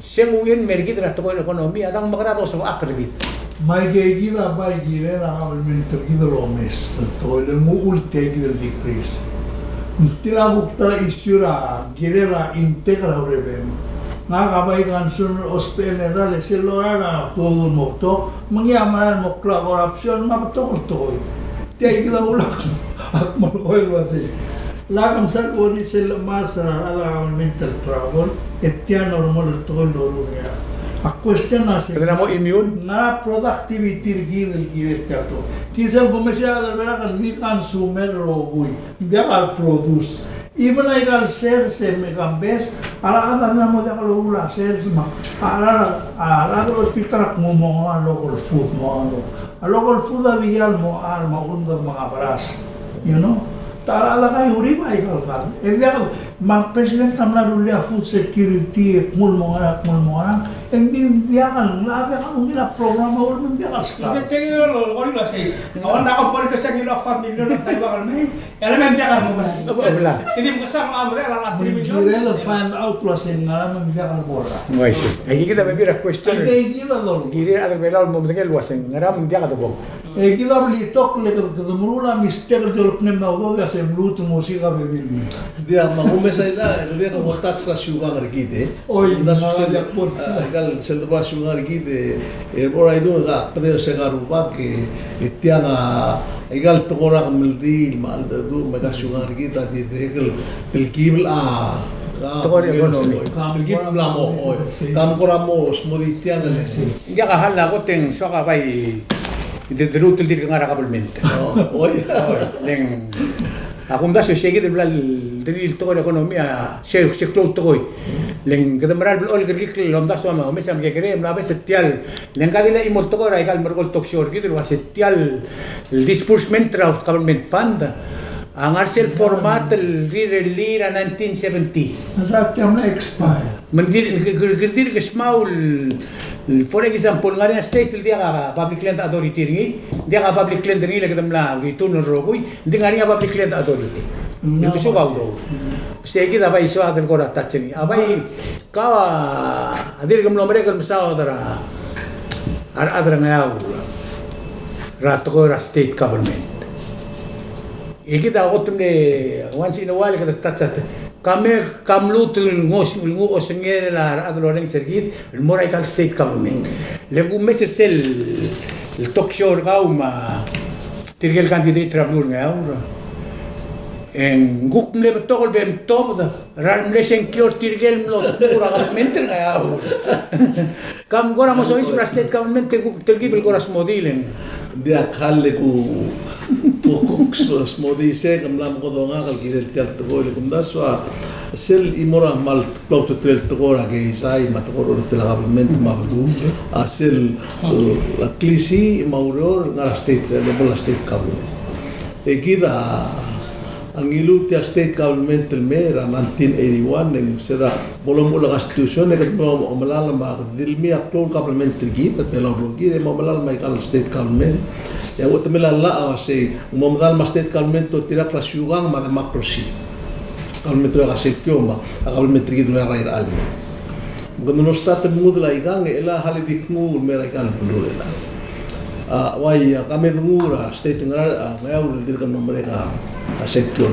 Semungen mergid ra to ekonomi adang magrado so akribit. Mai gida bai gire la government gida lo mes. To le mugul te gida decrease. Tila bukta isyura gire la integra revenue. Ngakabai kan sun Australia le selora todo mokto mangyamaran mo korupsyon mapatol to. Tiay gida ulak at malkoy wasi. Lakam sa kodi sel masra ala mental trouble etya normal to loro ya. A question na se. Kaya mo immune Na productivity givil to. Kisel gumesya ala vera kan di consumer roboy. Dia al produce. Even like al sales me gambes ala ada na mo de kalau ula sales ma ala hospital mo local food mo local food avial mo alma undar mga baras, you know. Tara ala kay uri ba ikal kan evya ma president tamla rulia food security mul mo hindi dia kan laga kan nila programa ul men dia kan start Kaya lo la say. Awan na ko por kasi ngilo family no Taiwan may. Element dia kan mo ba. Hindi mo kasama amre ala Gire find out was in ngalaman dia kan bora. Ngay si. Ay kita bibira question. Ay gila dol. Giri ada belal mo mengel wasen ngaram dia ka to. Gila beli tok le kedemrula mister dol knem na udo ya sem lutu musika bebil. Dia mangumesa ila dia ko tax sa sugar gide. Oy, na nalagyan po. Gal sel ba sugar gide. Por ahí do ga pede se garuba que itiana igual to ora mildi mal do mega sugar gide di regel del kibl Tokor ekonomi. Gib lamo oy. Kam koramos moditiana le. Dia ka hala ko teng so ka bay Didrutul dir ngara kabulmente. Oy. Leng akong daso sige de blal diril to ekonomia se klo to koy. Leng kadamral bl ol grikl lom daso ma mesam ke kere ma bes tial leng kadila imol to ko ra ikal mergol toksyor gidir was tial el disbursement of government fund. Ang arsel format el lira 1970. Nasa na expire. Mendir gerdir ke smaul for example ngari state dia ka public land authority ringi dia ka public land ringi lagi tamla gitu norogoy dia ngari public land authority itu so gaudo segi da bai so adel kora tachini abai ka adir gam nomere kan sao dara adra ngau rato ko state government ikita otumne once in a while ka tachat kami kamlutul ngos ngere la adoloreng sergit el moraikal state government legu meser sel el toksyor gauma tirgel candidate trablur ngaura en gukmle betogol bem togda ral mlesen kyor tirgel mlo pura government ngaura kam gora mo sois pra state government tirgibel goras modilen dia khalle ku Cox modise kam lam ko donga kal kirel tel to le kum daswa sel imora mal plauto tel to ora ke sai mat ko ro tel government ma du asel la klisi mauror ngara state le bola state kabu e kida angilu tia state government el mera 1981 en sera bolom la constitution ke mo malala ma dilmi actual government gi pelo rogi mo malala ma kal state government ya wot mela la se momdal ma state government to tira la sugang ma democracy government to se kioma government gi do ra ira alme quando no state mudla igang ela hali dikmu mera kan pulula wai kame dungura state ngara ngaur dir kan mereka secure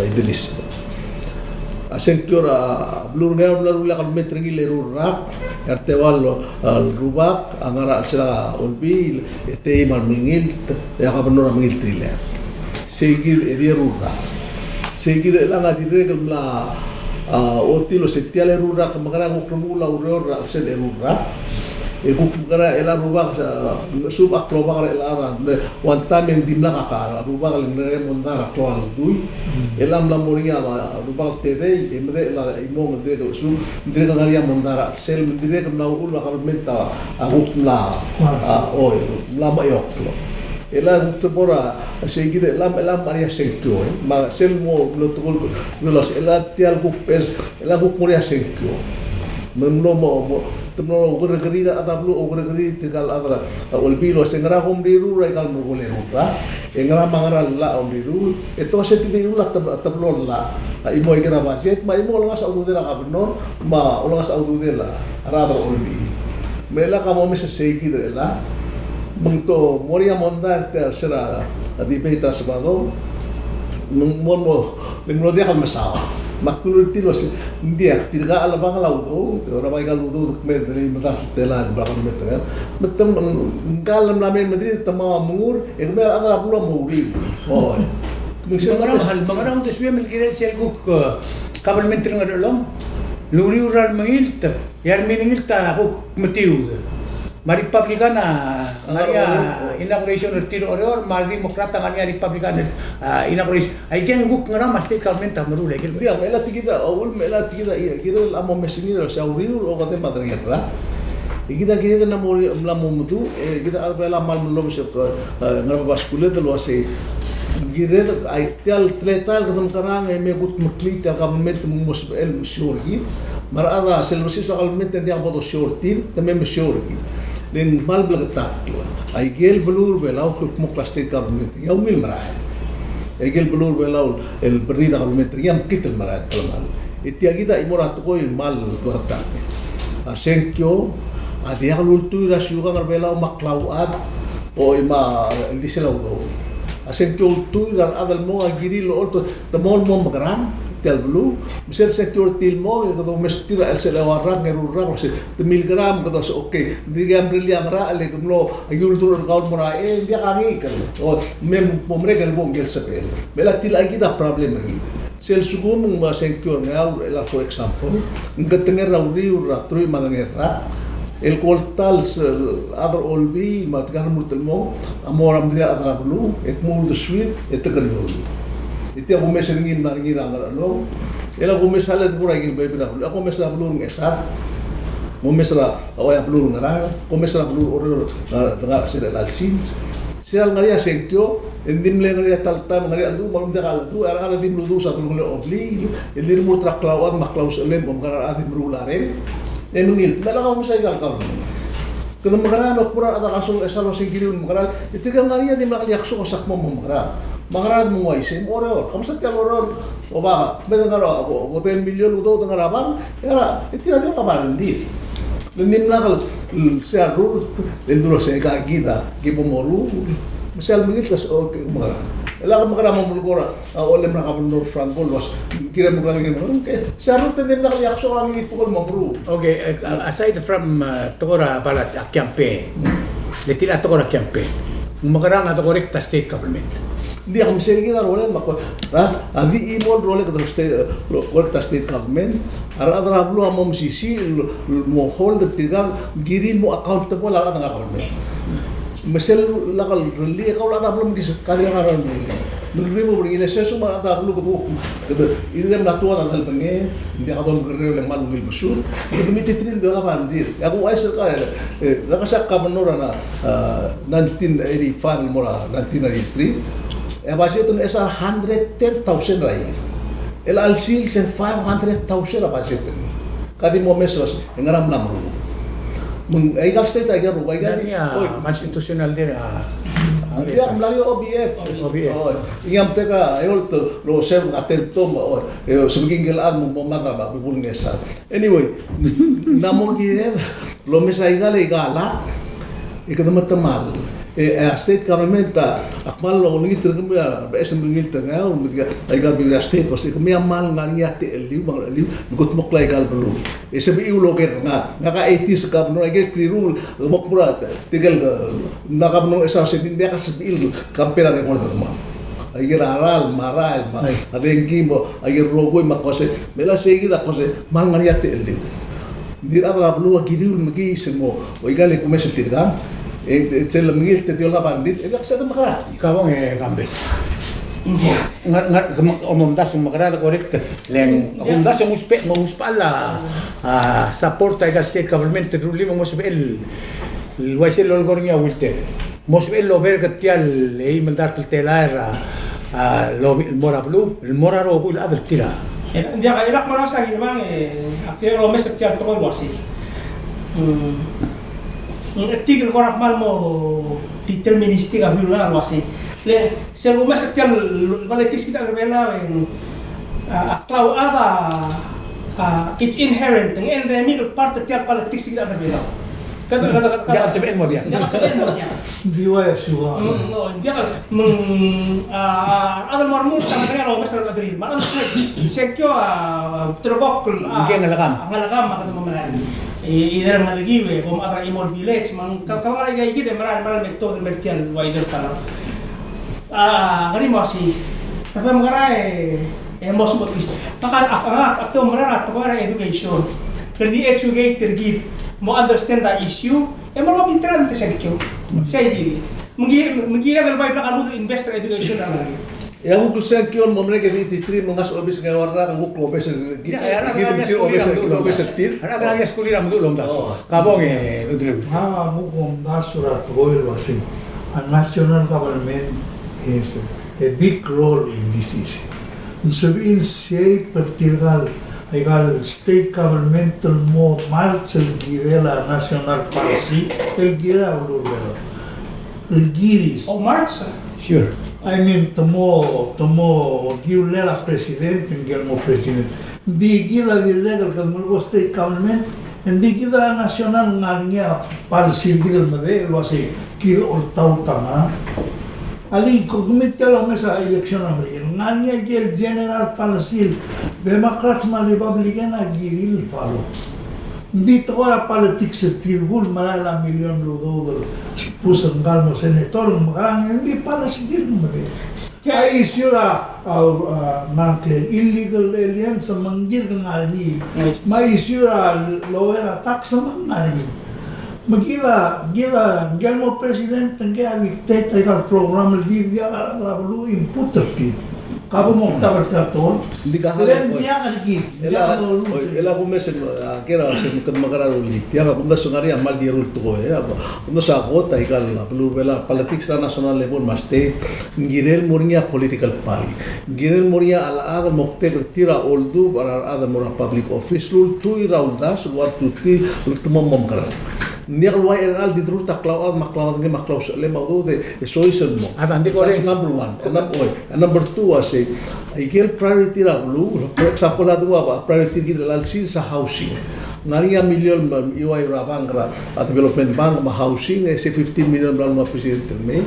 idealis secure blur ngaur la government gi le rurak artewal rubak angara sila olbil este mal mingil ya ka benora mingil trile seguir edia rurak seguir la ngadire la otilo setiale rurak magara ngukmula uror sel rurak kukara ela rubak sa subak klobak ela ara one time yang dimla kakara rubak lingre mondara kloal dui elam la moringa rubak tere emre ela imo mende su mende kangaria mondara sel mende kam na ul bakal menta agukla oi lama yok ela tebora segide ela maria senkyo ma sel mo lo tukul los ela tial gupes ela gup moria senkyo memno temno gergerida atablu gergeri tegal adra olbilo sengra komdiru regal mugole rupa engra mangara la omdiru eto setide ulat tablon la imo ikra bajet ma imo longas aududela kabnor ma longas aududela araba olbi mela kamo mesa segide la mengto moria mondar ter serara di beta sabado mo dia kan masawa makul tilos dia tirga ala bang laudo ora bai galudo kmer dari matas telan bakal meter betem ngalam lamen madrid tama mungur ekmer agara pula muri oh mengarang tu sebenarnya mikir sel guk kabel menteri ngadolong luri ural mengilt yar miningilta guk metiu Mari Republicana ngaya inauguration tiro oror mari demokrata ngaya Republicana inauguration ay gen guk ngara state government amru legel dia mela tigida awul mela tigida kira amo mesinira sa uriu o kate madragira kita na mo mlamo mudu kita albela mal mlo bisok ngara baskule de lo ase gire ay tel tretal kadon karang me gut maklita government mos el shorgi marada selvosi so government dia bodo shortin tamem shorgi لأن مال بلغتاك أي جيل بلور بلاو كل مقلستي كابلمنت يومي المراحل أي جيل بلور بلاو البريدة كابلمنت يوم كت المراحل كلام إتياجي دا إمورات كوي مال بلغتاك أسنكيو أدي أقول تو راسيوغا نربلاو مقلاوات أو إما اللي سلاودو أسنكيو تو ران أدل مو أجري لو ألتو تمول مو مغرام tel blu misal security mo kalau mesti ra sel warang ngerurang se 1000 gram kalau okay digam brilliant ra ale kumlo ayul dur kaun mora dia kangi kan oh mem pomre gal bom gel sepel bela til lagi da problem lagi sel sugum ma secure ngau la for example ngetenger ra uri ra trui manangerra el coltal adar olbi matgar murtelmo amoram dia adra blu et mul de suite et tekanyo itu aku mesra ngin maringi rangar no ela aku mesra pura ngin bayi pina aku mesra belur ngesar mo mesra awaya belur ngara aku mesra belur oror dengar sira lalsins sira ngaria senkyo endim le ngaria talta ngaria lu malum dia kala tu ara dim lu satu ngule obli elir mu traklawan maklaus lem om ngara adim rulare enungil mala ka musay gal ka kena magara pura ada kasul esalo singkirun magara itu kan ngaria dim la yakso sakmo magara Makarad mo ay sim oror, kamusta tial oror? O ba, may ngaro ako, 10 milyon udo ng arabang, era itira dio laban di. Lendim nakal sa rule, lenduro sa kagida, gibo moru, masal mingit las o magara. Ela ka magara mo mulgora, olem na kabundor Franco was kira mo kang ngin. Okay, sa rule din nakal yakso ang ipukol mo bro. Okay, aside from Tora balat campaign, letila Tora campaign. Magara nga to correct state government. Dia kami segera role mako ras adi imon role ke state government ara adra blu amom sisi mo hold tigang girin mo accountable ala tanga government mesel lakal reli kau ada belum di sekali ngaran Nunggu mo beri ilesya suma ada blu ketu ini dem natua tanggal penge dia kadon gerre le malu mil besur itu mititrin dia la bandir aku aisel ka nakasak ka menora na 1985 mora 1983 budget ng isa 110,000 rais. El alsil sen 500,000 budget. Kadi mo mesos ngaram lamro. Mung ay gastet ay garo ay gani. Constitutional din dia melalui OBF. Oh, yang peka ayol to lo ser atento mo sumingil ad mo mata ba bibulngesa. Anyway, namo gire lo mesay gale gala. Ikadama tamal. State government akmal lo ngi tergem ya BSM ngi tengah ay gal bi state pasti kami amal ngani ate liu bang liu gut moklay gal belu SBI ulo ger nga ka 80 ka no ay kriru mokmura tigal na ka no esa se din dia ka SBI kampera ni korda ma ay aral maral abengi mo ay rogoy makose mela seguida kose mal ngani ate liu Dir ara blua kiriul magi semo o igale kumesa tirgan. Tsela mangil te tiola bandit. Ela sa makarati. Kabong kambes. Umumdas yung makarada correct. Leng umumdas yung muspala support ay state government ruli mo muspel. Waisel olgor niya wilte. Muspel lo ver katial ay mandar telaera lo mora blue, el mora ro bul adel tira. Dia ka ilak mo sa gilmang aktiyo lo mes aktiyo to ko wasi. Tigil ko rakmal mo deterministik abiru na wasi. Le sel mes aktiyo baletis kita revela aklau ada it's inherent in the middle part of the politics kita revela. Jangan sebenarnya mo dia. Jangan sebenarnya dia. Diwa ya suha. Dia kan ada marmut tangan dia lo mesra ladri. Malah sekyo terbok ngalakam akan memelari. Ider ngalagi we kom ada imol village mang kalau lagi kayak gitu maral metode merkian wider kalau. Gani masih kata mengarai emos buat is. Maka akto merara to kora education. Perdi educate tergif. Mo understand the issue, mo pinteran te sekyo. Saya jadi, mengira del baik nak investor education na lagi. Ya aku kusen kion mo mereka di titri mengas obis ngawarna kan guk obis gitu obis tir. Ada lagi sekolah ramu dulu dah. Kabong udrem. Mukom dasura toil wasi. A national government has a big role in this issue. So in shape particular Egal state governmental mode march el girela national policy el gira ulurvela el giris. Oh march? Sure. I mean tomo giulela presidente ngel mo president. Di gira di legal kalmulgo state government and di gira national ngania policy gira made lo ase kir ol tautana. Ali kogmit la mesa election americano ngania gel general policy Democrats ma Republican giril palo. Dito ora politics tirgul marala milyon ludo pusan galmo senator magarang hindi pala sigil mo de. Kaya isyura nakle illegal aliens sa manggil ng army. May isyura lower attack sa mga army. Gila galmo president ng kaya dictate ay program di dia la lu input sti. Kabo mo tabar tato. Hindi ka Len dia lagi. Ela kumesen kera se mukan magararo lit. Ya ka kumda sungari amal di rul to ya. Kumda sa kota ikal blue bela politics na national level maste ngirel murnia political party. Ngirel murnia ala aga mokte tira oldu para ada mura public office rule tu irauldas what to ti ultimum kara. Niya kalway eral di trul taklaw maklaw sa le maudo de soisel mo. At andi ko That's number one. Number two say igel priority ra blue. For example la dua priority gid lalsin sa housing. Ngaria milyon iway rabangra at development bank ma housing se 15 million bang ma presidente me.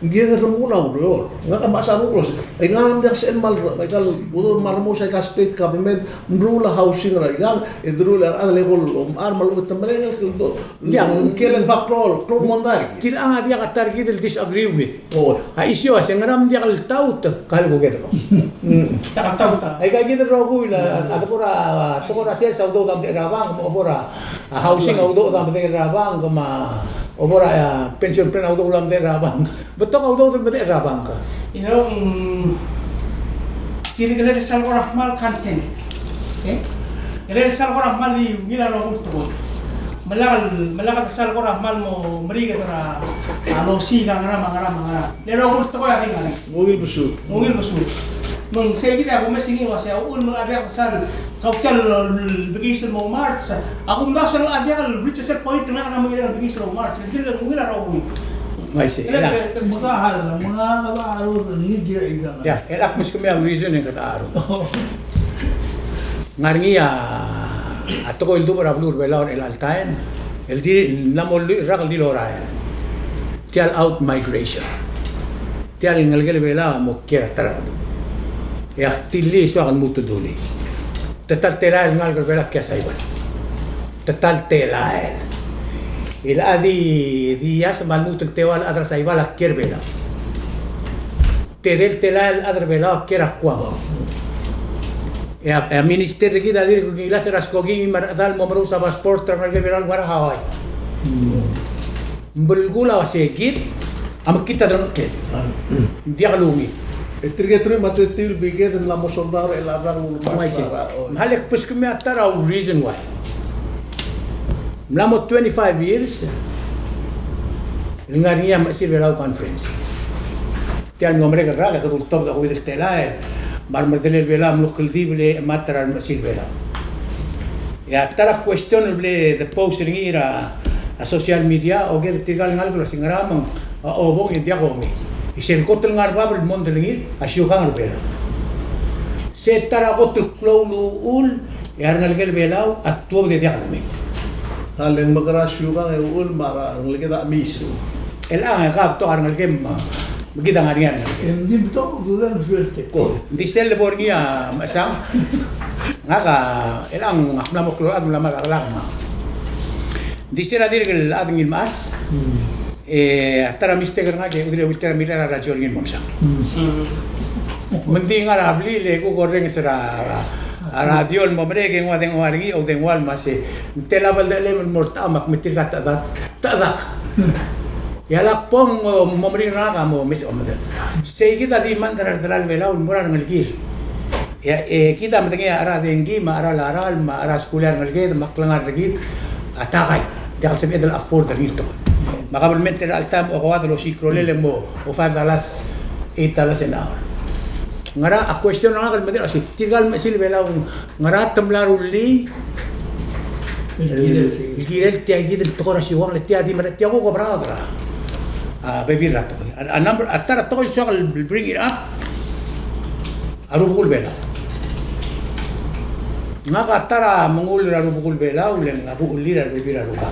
Ngir remula uro. Nga ka masaru ko. Ay ngaram dia sa mal ay kal udo marmo sa state government mrula housing ra igal idrula ad level armal ut tamreng do. Kailan bakrol, kung mondar. Kailangan dia katar kita disagree with. Oh, isu asing ngaram dia kal taut kal ko gitu. Tak tahu tak. Ay kaya kita rogo ila ada pura sel sa udo tam rabang mo pura housing udo tam rabang kuma obora pension plan udo ulam de rabang. Betok udo tam de rabang ka. You know, kini kalau sal orang mal content. Kalau sal orang mal di mila rogo tu. Malakal sal ko rahmal mo meriga tara si ngara. Lero ko to ya tingan. Mungil busuk. Mung say kita ako masingi wa sa un mo abya sal kautal bigis mo march. Ako nasa lang abya kal reach a point na mo ila bigis mo march. Dili ko mila ro ko. May say. Mga kabaaro ni gira iga. Ya, elak mus kami ang reason ng kataaro. Ngaringi atau kau itu para pelur belawan el altain, el di namol rakal di loraya, tial out migration, tial ngalgel bela mo kira tarado, ya tili so akan mutu duli, tetal telael ngalgel bela kya saiban, tetal telael, el adi dia semal mutu tewal adra saiban la kyer bela, tedel telael adra bela kira kuam. Ya minister kita dir nila seras kogi maradal mo marusa pasport ang nagbiral wala haway. Bergula wasekit am kita dron ke. Dia kalungi. Etrigetru matetil biged la mosondar el arang Maisi. Halek pus kami atara reason why. Mlamo 25 years. Ngariya Silverau conference. Tiyan mo mereka raga katultog ako with tela. Marmardelel vela mlukul dible matara Silverau. Ya tara question ble the post ringira a social media o get tigal ngal ko singaramang o bong india ko mi. Isen kotel ngar babel mon delingir asyu kangar bela. Se tara kotel klolu ul yar ngal gel belau at tuo de dia kami. Halen magara syuga e ul mara ngalge da misu. El ang ka to ar ngal gem magida ngarian. Hindi to dudan suerte. Ko disel borgia masang ngaka el ang akla mo klo ang lama ma. Disela dir gel adngil mas. Tara mistegar nga kaya udire wiltera milara rajon ngin monsang. Mending ara abli le ko goreng sera radio mo merege ngwadeng wargi o dengwal mase telabal de le mortamak mitigat tadak. Yalak pom mo mering raga mo mis omada. Sei kita di mandar dalal velaul morar ngalgir. Ya kita matenge ara dengi ma ara laral ma ara skular ngalgir maklangar lagi atakay. Dia sabi dal afford dito. Makabalmente altam o kawad lo sikrolele mo o 5 alas 8 alas an hour. Ngara a question nga kal madira si tigal masil velaul ngara tamlaru li el girel ti agid el tokora si wang le ti adi mara ti ko bradra. Baby rato. A number atara to el shagal bring it up. Arubul bela. Nga atara mangul arubul bela ulen arubul lira baby raruka.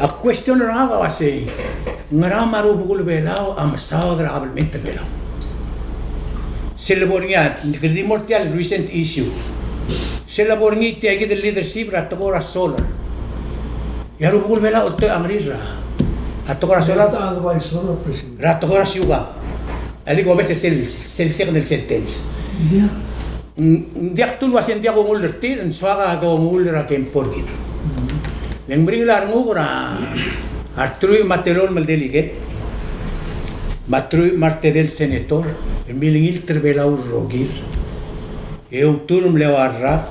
A question nga ka kasi ngara marubul bela am saudra abalmente bela. Selabornya di mortial recent issue. Selabornya ti agid el leadership rato ko solar. Yarubul bela ulto amrira. Rato ko solar. Rato ko siuga. Ali ko veces el second del sentence. Ya. Dia tu was dia ko ngul tir en swaga ko ngul ra ken porgit. Leng bringilar ngura Artrui matelol mal delegate. Matrui marte del senator. Milingil terbela urrogir. Euturum lewarra.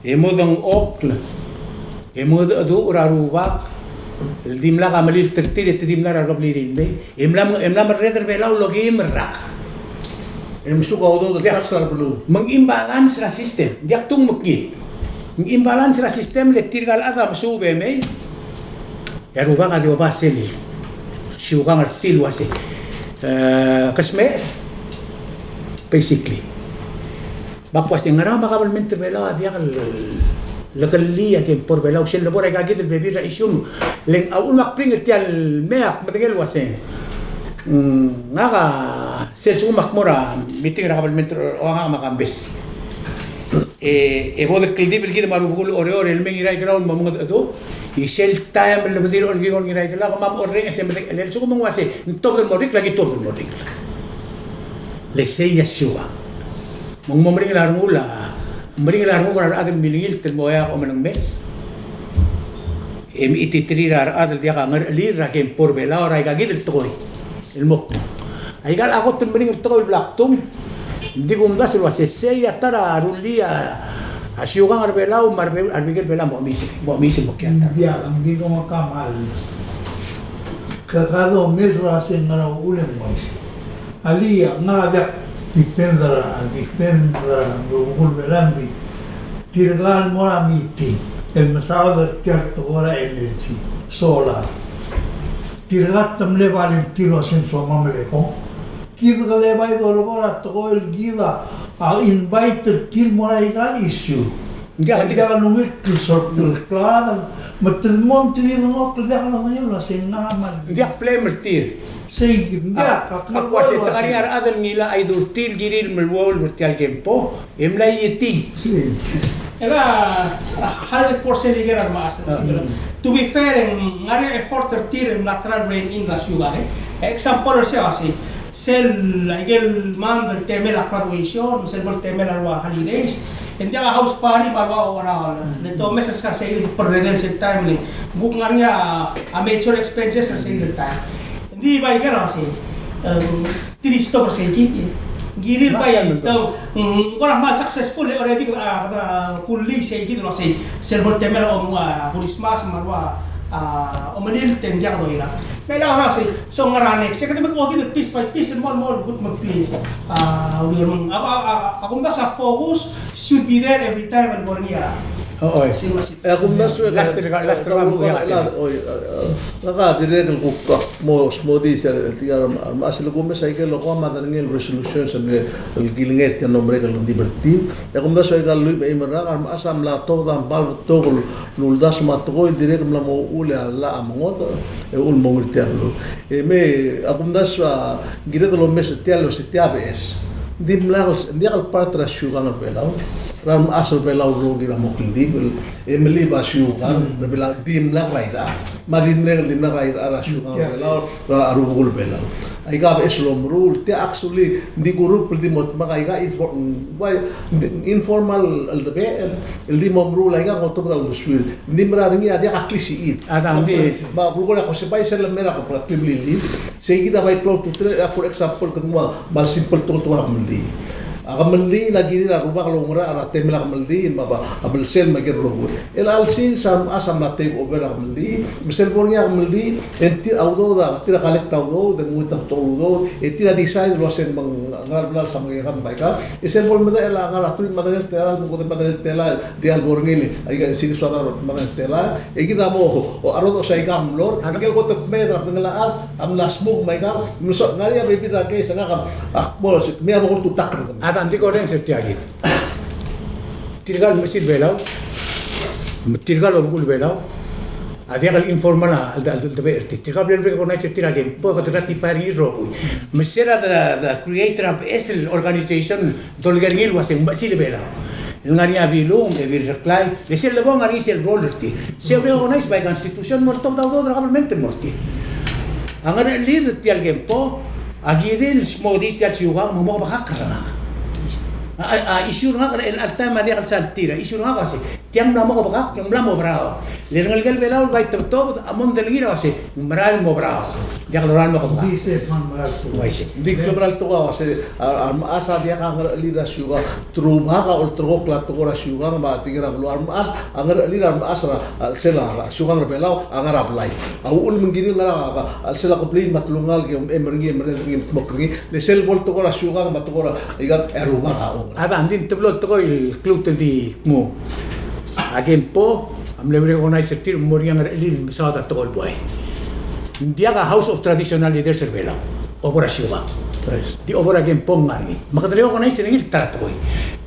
Emodong okla. Emodong urarubak. El dimla kamalil tertir et dimla ragablirin be. Emlam reder belau logi merrak. Suka auto de taxar blue. Mengimbalance la sistem. Dia tung mukni. Mengimbalance la sistem le tirgal adam sube me. Ya rubang adi obaseli. Siugang artil wase. Kasme. Basically. Bapas yang ngara makabalmente belau dia kal Lagalia que por velau se labora gagit el bebir isum len aul makpring tial meak matengel wasen ngaga sel su makmora meeting rakabalmente o nga makambes bod kredibil gid maru bugul ore el mengirai ground mamung ado y sel time el badir on gigon girai la mam orren se el su mong wase top del morik lagi top del morik le seya shua mong momring la rula Mering la rugar adem milingil tel moya o menang mes. Ititrirar adel dia ka lira ke por bela ora ka gidel toy. El mok. Ay gal ako tel mering toy blaktum. Di gum das lo seya tara rulia. Asyugang arbela o marbe arbigel bela mo misi mo kya. Dia ang di ko makamal. Kakado mes rasen ngara ulen mais. Alia nga difendra volverandi tirgal mora miti el masado tiarto ora energy solar tirgat tamle valen tilo sen so mamle ko kidgale vai do logora to el gida al invite til mora igal issue dia nungit sort klada matel monte di no klada no sen nama dia plemertir Sige, ako kasi takariar adal nila ay durtil giril melwol vertial gempo emla yeti. Era 100% ligerar mas. To be fair, ngari effort tertir lateral brain in la ciudad. Example se así. sel igel man del tema la graduation, sel del tema la holidays. Hindi ka house party bago oral. Nito mes sa say per redel set time ni. Bukan nga amateur expenses sa say time. Hindi ba igara kasi 300% giril pa yan. Kung naman successful already kulli say gitu kasi server temer o Christmas marwa Manil ten dia ko ila. Kailangan kasi so ngaranek kasi kada mag-ogin piece by piece and more good mag-play. We ako nga sa focus should be there every time and morning ya. Oo. Ako naswe Last round ko yan. Dire del kukka mo di ser tiar asal ko me sai ke lo ko ma dan ngel resolution sa me el gilinget ya nombre ke lo diverti. Ako naswe ka lu me imra ka asam la to dan bal to lo das ma to dire ke la mo ule la amongot e ul mo ngirtialo. Me ako naswe gire de lo mes tialo se tiabes. Dimlagos dia al partra shugan al belau ram asal belau ro di ram okindi emeli ba shugan bela dimlag raida madin ne dimlag raida ara shugan belau ra arugul belau ai ga eslom rule te actually di group di mot makai ga informal al de el di mom rule ai ga goto da usul dimra ringi dia aklisi it Adam di ba bugola ko se pai ser la mera ko praktibli seguida vai plot to for example kedua mal simple to ramdi akamaldi lagi ni rumah kalau ngura ara temela akamaldi maba abel sel magir rogo el alsin sam asam na take over akamaldi misal pornya akamaldi enti audo da tira collect audo de muita todo tira decide lo hacen ngal sam ngam baika esel por meda el ngala tu madal tela mo de madal tela de al borngili ay ga sini suara madal tela e kita mo o arodo sa igam lor ke ko te medra ngala am lasmug maika muso ngalia bebida ke sa ngam akbol me amo tu takra Adam di ko rin sa tiyagit. Tirgal masir belau. Tirgal orgul belau. Adia kal informal na al tabe erti. Tirgal bel ko na sa tiragin. Po ka tirati pari ro. Masira the creator of SL organization dolgarngil wasing masir belau. Ngari abilong e vir reklay. Desel lebong ngari sel roller ti. Se organize by constitution mo tok daw government mo ti. Ang ara lir ti algem po agidil smodi ti atsiuga mo bakakra. Isyur nga el altama dia kalsal tira isyur nga kasi tiang blamo ko baka tiang blamo brao le ngal belao vai to amon del gira kasi mral mo brao dia kaloran mo ko Dice man marto. waise Di kebral to kasi asa dia ka lida syuga truba ka ul tro kla to ora syuga ma tigira lu as angar lida asra sela syuga belau angar ablai au ul mengiri ngara ka sela ko plin matlungal ke emergi bokri le sel bol to ora syuga ma to ora iga eruma ka Ada andin teblo to il club di mo again po am lebre ko na setir moriang elin sa ta to boy dia ka house of traditional leaders servela obra syuga di obra again po ngari makadreo ko na singil tatoy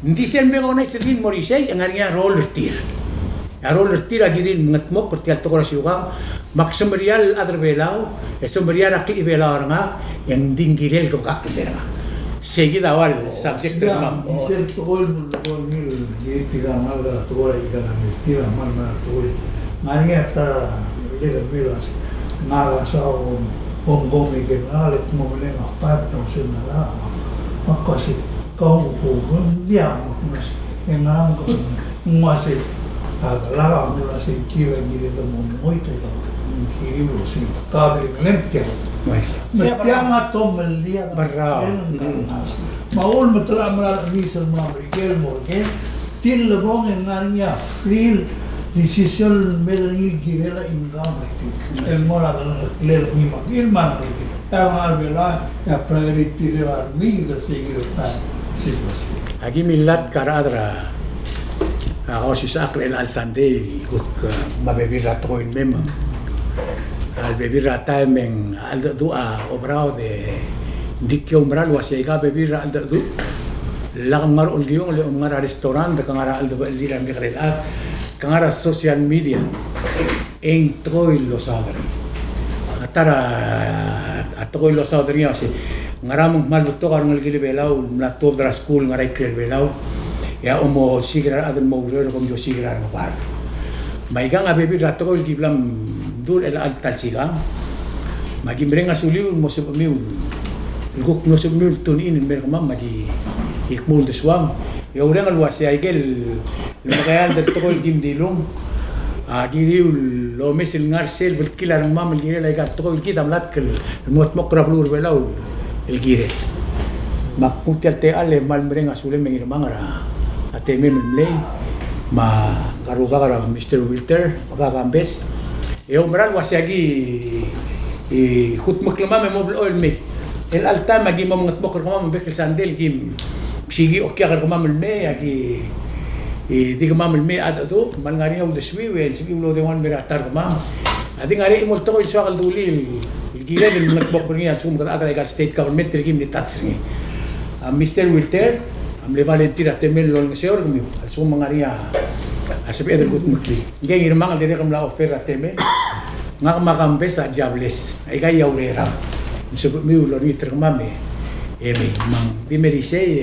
hindi selbe ko na singil morisay ang ngari roller tir roller tir agirin ngatmo kortial to ko syuga maksumrial adrbelao esumrial akli belao nga yang dinggirel ko kakilera seguida awal subject Ya, dice todo el mundo mil que tira mal de la tola y gana tira mal de la tola. Mañana está le velas nada sao bongo me que nada le como le a falta o se nada. Ma così como andiamo mas en nada como hace la vamos a hacer que va a ir de muito incrível sim cable lempia waise Metiama tom melia Bravo. Maul metera mera misal mamrigel morgen til lebong engania free decision medri girela ingam reti el mora dal clear mima il man reti al bela ya priority revar mi de seguir ta agi millat karadra ako si sakre al Sunday kuk mabebira to in memo al bebira timing al dua obrao de dikyo umbral wasiga bebira al du langar ulgiong le umara restaurant kangara al lira migrela kangara social media en troi los adri atara atoy los adri asi ngaramong maluto karong gili belau na to dra school ngaray krel belau ya umo sigira adel mo ro kom jo sigira no par maigang bebira to giblam dul el altal siga magimbreng asuliw mo sa pamiw Ilguk no se multun in mer mamma di ikmul de swam. Ya urang al wasi aigel lumagayan del toko gim dilum. Giriu lo mesil ngarsel bil kila ng mam gire la igar toko gid amlat kel mot mokrab lur belau el gire. Makutel te ale mal merenga sule mengir mangara. Ate memle ma karuga kara Mr. Wilter magagambes. Umral wasi agi khut maklama me mobil oil me. El alta magi mo ngat bokor kama bekel sandel gim sigi okya kar kama me agi di kama me adado mal ngari ul deswi we sigi ulo de wan beratar kama adi ngari mo to il soal duli il gire del ngat bokor ni asum kar agar state government gim ni tatsri Mr. Wilter am le valentina temel lo ngeseor gmi asum ngari asap edel gut mukli ngi irmang dire kam la offer teme ngak makambes a diables ay kay yaurera sebut mi ulo ni termame eme mang di merise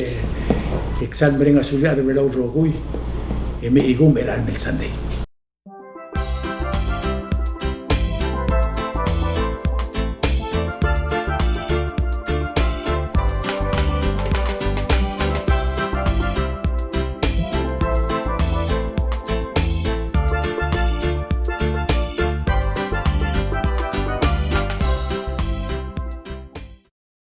exal merenga sulia de belo rogui eme igum eran mel sunday